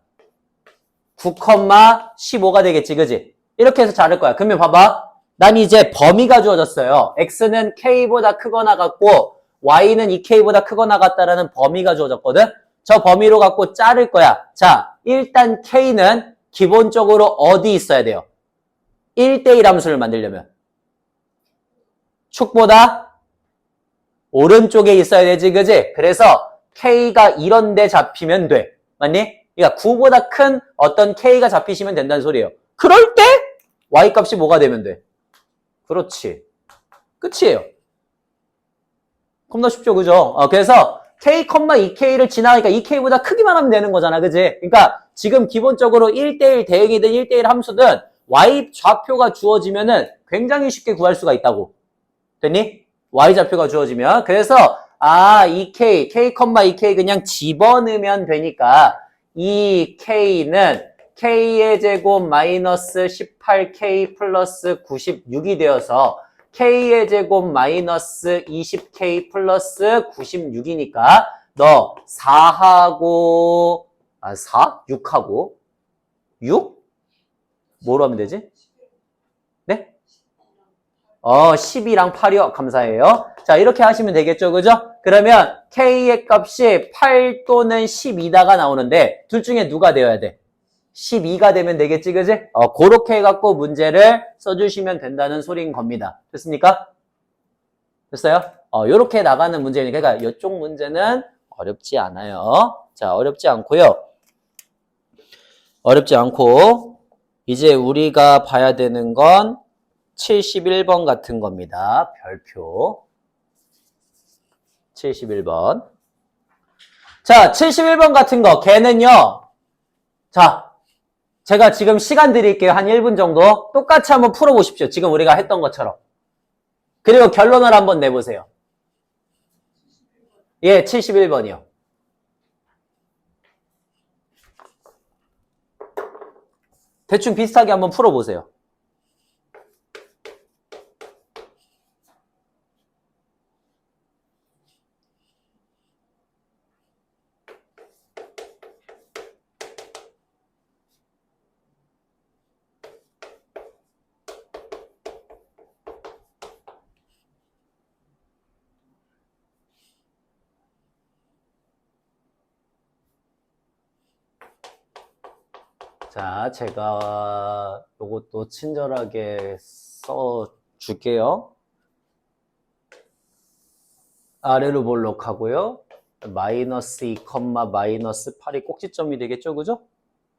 9,15가 되겠지, 그지? 이렇게 해서 자를 거야. 그러면 봐봐. 난 이제 범위가 주어졌어요. x는 k보다 크거나 같고 y는 2k보다 크거나 같다라는 범위가 주어졌거든? 저 범위로 갖고 자를 거야. 자, 일단 k는 기본적으로 어디 있어야 돼요? 1대1 함수를 만들려면 축보다 오른쪽에 있어야 되지, 그지? 그래서 k가 이런 데 잡히면 돼. 맞니? 그러니까 9보다 큰 어떤 k가 잡히시면 된다는 소리예요. 그럴 때 y 값이 뭐가 되면 돼? 그렇지. 끝이에요. 겁나 쉽죠, 그죠? 그래서 k, 2k를 지나가니까 2k보다 크기만 하면 되는 거잖아, 그지? 그러니까 지금 기본적으로 1대1 대응이든 1대1 함수든 y 좌표가 주어지면은 굉장히 쉽게 구할 수가 있다고. 됐니? y 좌표가 주어지면. 그래서 2k, k,2k 그냥 집어넣으면 되니까 이 k는 k의 제곱 마이너스 18k 플러스 96이 되어서 k의 제곱 마이너스 20k 플러스 96이니까 너 4하고 4? 6하고 6? 뭐로 하면 되지? 네? 10이랑 8이요. 감사해요. 자, 이렇게 하시면 되겠죠, 그죠? 그러면 k의 값이 8 또는 12다가 나오는데 둘 중에 누가 되어야 돼? 12가 되면 되겠지, 그지? 그렇게 해갖고 문제를 써주시면 된다는 소리인 겁니다. 됐습니까? 됐어요? 요렇게 나가는 문제니까, 그러니까 이쪽 문제는 어렵지 않아요. 자, 어렵지 않고요. 어렵지 않고, 이제 우리가 봐야 되는 건 71번 같은 겁니다. 별표. 71번. 자, 71번 같은 거, 걔는요. 자, 제가 지금 시간 드릴게요. 한 1분 정도. 똑같이 한번 풀어보십시오. 지금 우리가 했던 것처럼. 그리고 결론을 한번 내보세요. 예, 71번이요. 대충 비슷하게 한번 풀어보세요. 자, 제가 요것도 친절하게 써줄게요. 아래로 볼록하고요. 마이너스 2, 마이너스 8이 꼭지점이 되겠죠, 그죠?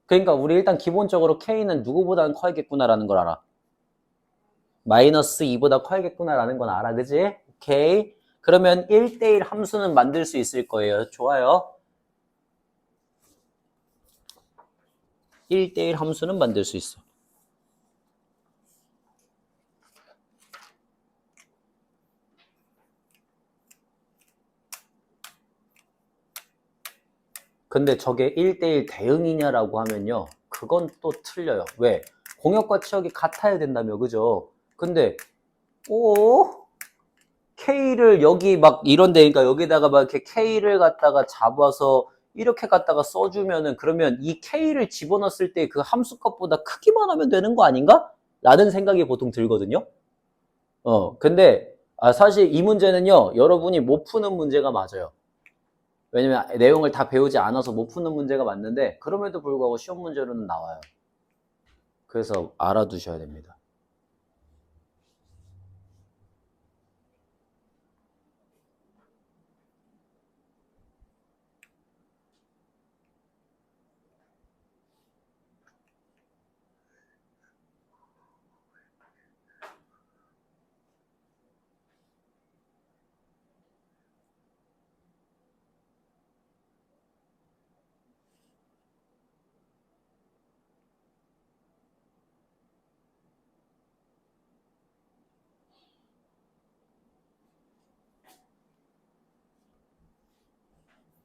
그러니까 우리 일단 기본적으로 K는 누구보다는 커야겠구나라는 걸 알아. 마이너스 2보다 커야겠구나라는 건 알아, 그지? 오케이. 그러면 1대1 함수는 만들 수 있을 거예요. 좋아요. 1대1 함수는 만들 수 있어. 근데 저게 1대1 대응이냐라고 하면요. 그건 또 틀려요. 왜? 공역과 치역이 같아야 된다며, 그죠? 근데, K를 여기 막 이런 데니까 여기다가 막 이렇게 K를 갖다가 잡아서 이렇게 갖다가 써주면은 그러면 이 K를 집어넣었을 때 그 함수값보다 크기만 하면 되는 거 아닌가? 라는 생각이 보통 들거든요. 근데, 사실 이 문제는요, 여러분이 못 푸는 문제가 맞아요. 왜냐면 내용을 다 배우지 않아서 못 푸는 문제가 맞는데 그럼에도 불구하고 시험 문제로는 나와요. 그래서 알아두셔야 됩니다.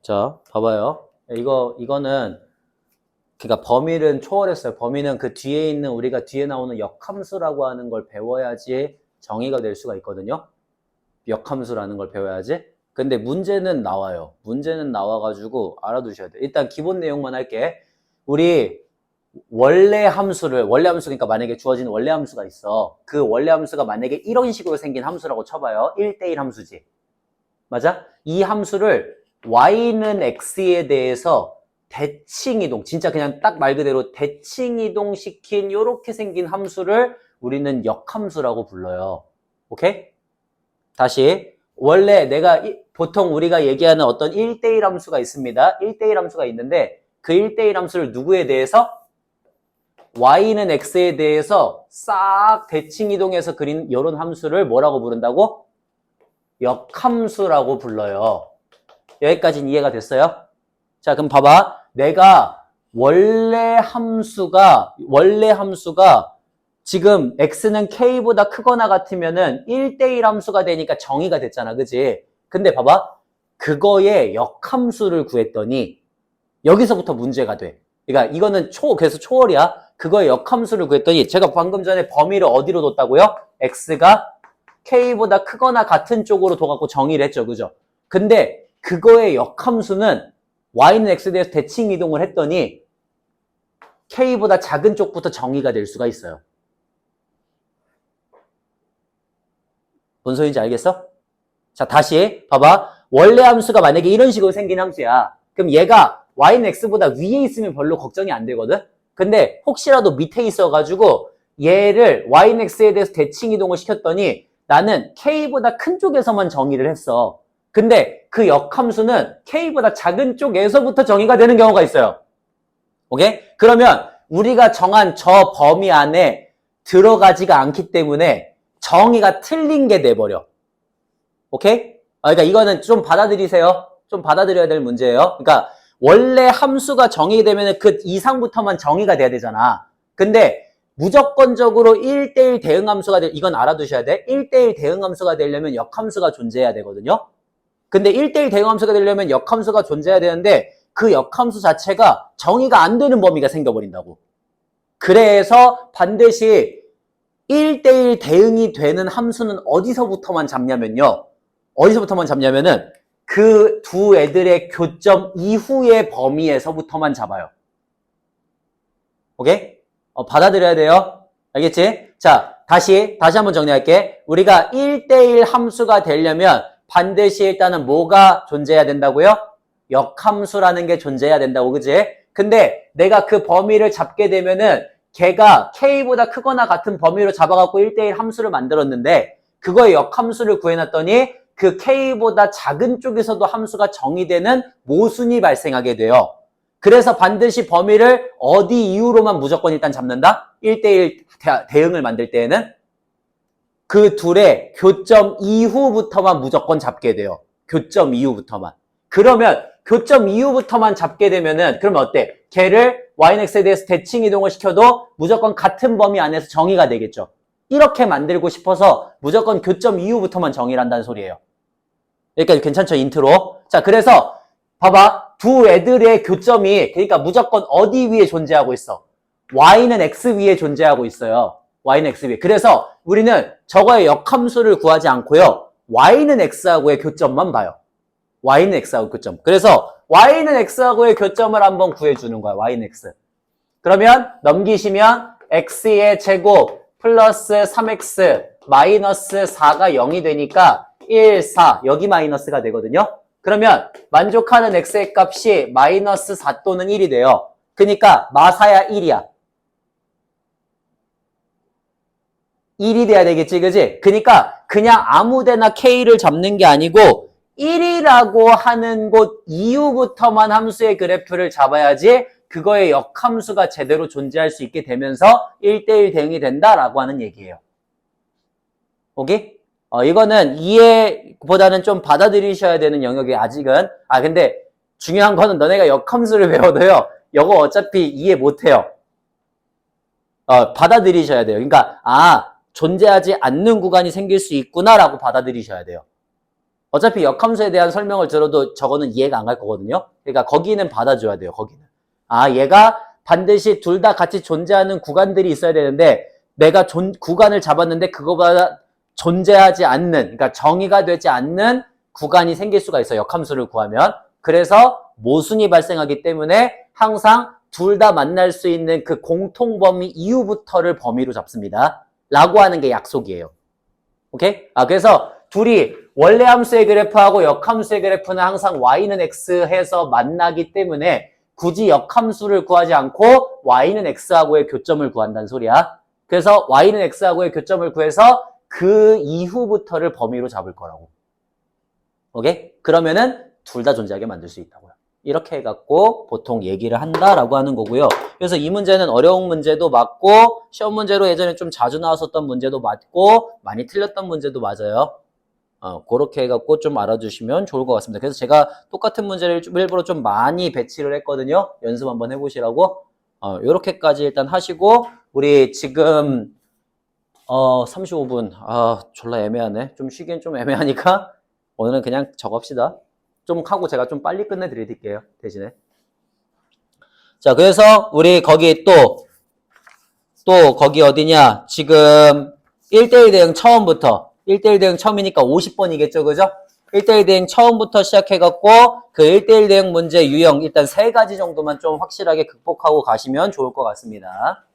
자, 봐봐요. 이거는, 그러니까 범위는 초월했어요. 범위는 그 뒤에 있는 우리가 뒤에 나오는 역함수라고 하는 걸 배워야지 정의가 될 수가 있거든요. 역함수라는 걸 배워야지. 근데 문제는 나와요. 문제는 나와가지고 알아두셔야 돼요. 일단 기본 내용만 할게. 우리 원래 함수니까 만약에 주어진 원래 함수가 있어. 그 원래 함수가 만약에 이런 식으로 생긴 함수라고 쳐봐요. 1대1 함수지. 맞아? 이 함수를 y는 x에 대해서 대칭이동, 진짜 그냥 딱 말 그대로 대칭이동 시킨 요렇게 생긴 함수를 우리는 역함수라고 불러요. 오케이? 다시. 원래 보통 우리가 얘기하는 어떤 1대1 함수가 있습니다. 1대1 함수가 있는데 그 1대1 함수를 누구에 대해서? y는 x에 대해서 싹 대칭이동해서 그린 요런 함수를 뭐라고 부른다고? 역함수라고 불러요. 여기까지는 이해가 됐어요? 자, 그럼 봐봐. 내가 원래 함수가 지금 x는 k보다 크거나 같으면은 1대1 함수가 되니까 정의가 됐잖아. 그지? 근데 봐봐. 그거의 역함수를 구했더니 여기서부터 문제가 돼. 그러니까 이거는 그래서 초월이야. 그거의 역함수를 구했더니 제가 방금 전에 범위를 어디로 뒀다고요? x가 k보다 크거나 같은 쪽으로 둬갖고 정의를 했죠. 그죠? 근데 그거의 역함수는 y는 x에 대해서 대칭 이동을 했더니 k보다 작은 쪽부터 정의가 될 수가 있어요. 뭔 소리인지 알겠어? 자, 다시 봐봐. 원래 함수가 만약에 이런 식으로 생긴 함수야. 그럼 얘가 y는 x보다 위에 있으면 별로 걱정이 안 되거든? 근데 혹시라도 밑에 있어가지고 얘를 y는 x에 대해서 대칭 이동을 시켰더니 나는 k보다 큰 쪽에서만 정의를 했어. 근데 그 역함수는 k보다 작은 쪽에서부터 정의가 되는 경우가 있어요. 오케이? 그러면 우리가 정한 저 범위 안에 들어가지가 않기 때문에 정의가 틀린 게 돼버려. 오케이? 그러니까 이거는 좀 받아들이세요. 좀 받아들여야 될 문제예요. 그러니까 원래 함수가 정의되면 그 이상부터만 정의가 돼야 되잖아. 근데 무조건적으로 1대1 대응함수가 이건 알아두셔야 돼. 1대1 대응함수가 되려면 역함수가 존재해야 되거든요. 근데 1대1 대응함수가 되려면 역함수가 존재해야 되는데 그 역함수 자체가 정의가 안 되는 범위가 생겨버린다고. 그래서 반드시 1대1 대응이 되는 함수는 어디서부터만 잡냐면요. 어디서부터만 잡냐면은 그 두 애들의 교점 이후의 범위에서부터만 잡아요. 오케이? 받아들여야 돼요. 알겠지? 자, 다시 한번 정리할게. 우리가 1대1 함수가 되려면 반드시 일단은 뭐가 존재해야 된다고요? 역함수라는 게 존재해야 된다고, 그지? 근데 내가 그 범위를 잡게 되면은 걔가 K보다 크거나 같은 범위로 잡아갖고 1대1 함수를 만들었는데 그거의 역함수를 구해놨더니 그 K보다 작은 쪽에서도 함수가 정의되는 모순이 발생하게 돼요. 그래서 반드시 범위를 어디 이후로만 무조건 일단 잡는다? 1대1 대응을 만들 때에는 그 둘의 교점 이후부터만 무조건 잡게 돼요. 교점 이후부터만. 그러면 교점 이후부터만 잡게 되면은 그러면 어때? 걔를 yx에 대해서 대칭 이동을 시켜도 무조건 같은 범위 안에서 정의가 되겠죠. 이렇게 만들고 싶어서 무조건 교점 이후부터만 정의를 한다는 소리예요. 여기까지 괜찮죠? 인트로. 자, 그래서 봐봐. 두 애들의 교점이 그러니까 무조건 어디 위에 존재하고 있어? y는 x 위에 존재하고 있어요. y는 x 위에. 그래서 우리는 저거의 역함수를 구하지 않고요. y는 x하고의 교점만 봐요. y는 x하고 교점. 그래서 y는 x하고의 교점을 한번 구해주는 거야. y는 x. 그러면 넘기시면 x의 제곱 플러스 3x 마이너스 4가 0이 되니까 1, 4 여기 마이너스가 되거든요. 그러면 만족하는 x의 값이 마이너스 4 또는 1이 돼요. 그러니까 마사야 1이야. 1이 돼야 되겠지, 그지? 그러니까 그냥 아무데나 k를 잡는 게 아니고 1이라고 하는 곳 이후부터만 함수의 그래프를 잡아야지 그거의 역함수가 제대로 존재할 수 있게 되면서 1대1 대응이 된다라고 하는 얘기예요. 오케이? 이거는 이해보다는 좀 받아들이셔야 되는 영역이 아직은. 근데 중요한 거는 너네가 역함수를 배워도요. 이거 어차피 이해 못해요. 받아들이셔야 돼요. 그러니까 존재하지 않는 구간이 생길 수 있구나라고 받아들이셔야 돼요. 어차피 역함수에 대한 설명을 들어도 저거는 이해가 안 갈 거거든요. 그러니까 거기는 받아줘야 돼요. 거기는. 얘가 반드시 둘 다 같이 존재하는 구간들이 있어야 되는데 내가 구간을 잡았는데 그거보다 존재하지 않는, 그러니까 정의가 되지 않는 구간이 생길 수가 있어요. 역함수를 구하면. 그래서 모순이 발생하기 때문에 항상 둘 다 만날 수 있는 그 공통범위 이후부터를 범위로 잡습니다. 라고 하는 게 약속이에요. 오케이? 그래서 둘이 원래 함수의 그래프하고 역함수의 그래프는 항상 y는 x 해서 만나기 때문에 굳이 역함수를 구하지 않고 y는 x하고의 교점을 구한다는 소리야. 그래서 y는 x하고의 교점을 구해서 그 이후부터를 범위로 잡을 거라고. 오케이? 그러면은 둘 다 존재하게 만들 수 있다고요. 이렇게 해갖고 보통 얘기를 한다라고 하는 거고요. 그래서 이 문제는 어려운 문제도 맞고 시험 문제로 예전에 좀 자주 나왔었던 문제도 맞고 많이 틀렸던 문제도 맞아요. 그렇게 해갖고 좀 알아주시면 좋을 것 같습니다. 그래서 제가 똑같은 문제를 일부러 좀 많이 배치를 했거든요. 연습 한번 해보시라고. 요렇게까지 일단 하시고 우리 지금 35분. 졸라 애매하네. 좀 쉬기엔 좀 애매하니까 오늘은 그냥 적읍시다. 좀 하고 제가 좀 빨리 끝내드릴게요. 대신에. 자, 그래서 우리 거기 또 거기 어디냐. 지금 1대1 대응 처음부터 1대1 대응 처음이니까 50번이겠죠. 그죠? 1대1 대응 처음부터 시작해갖고 그 1대1 대응 문제 유형 일단 3가지 정도만 좀 확실하게 극복하고 가시면 좋을 것 같습니다.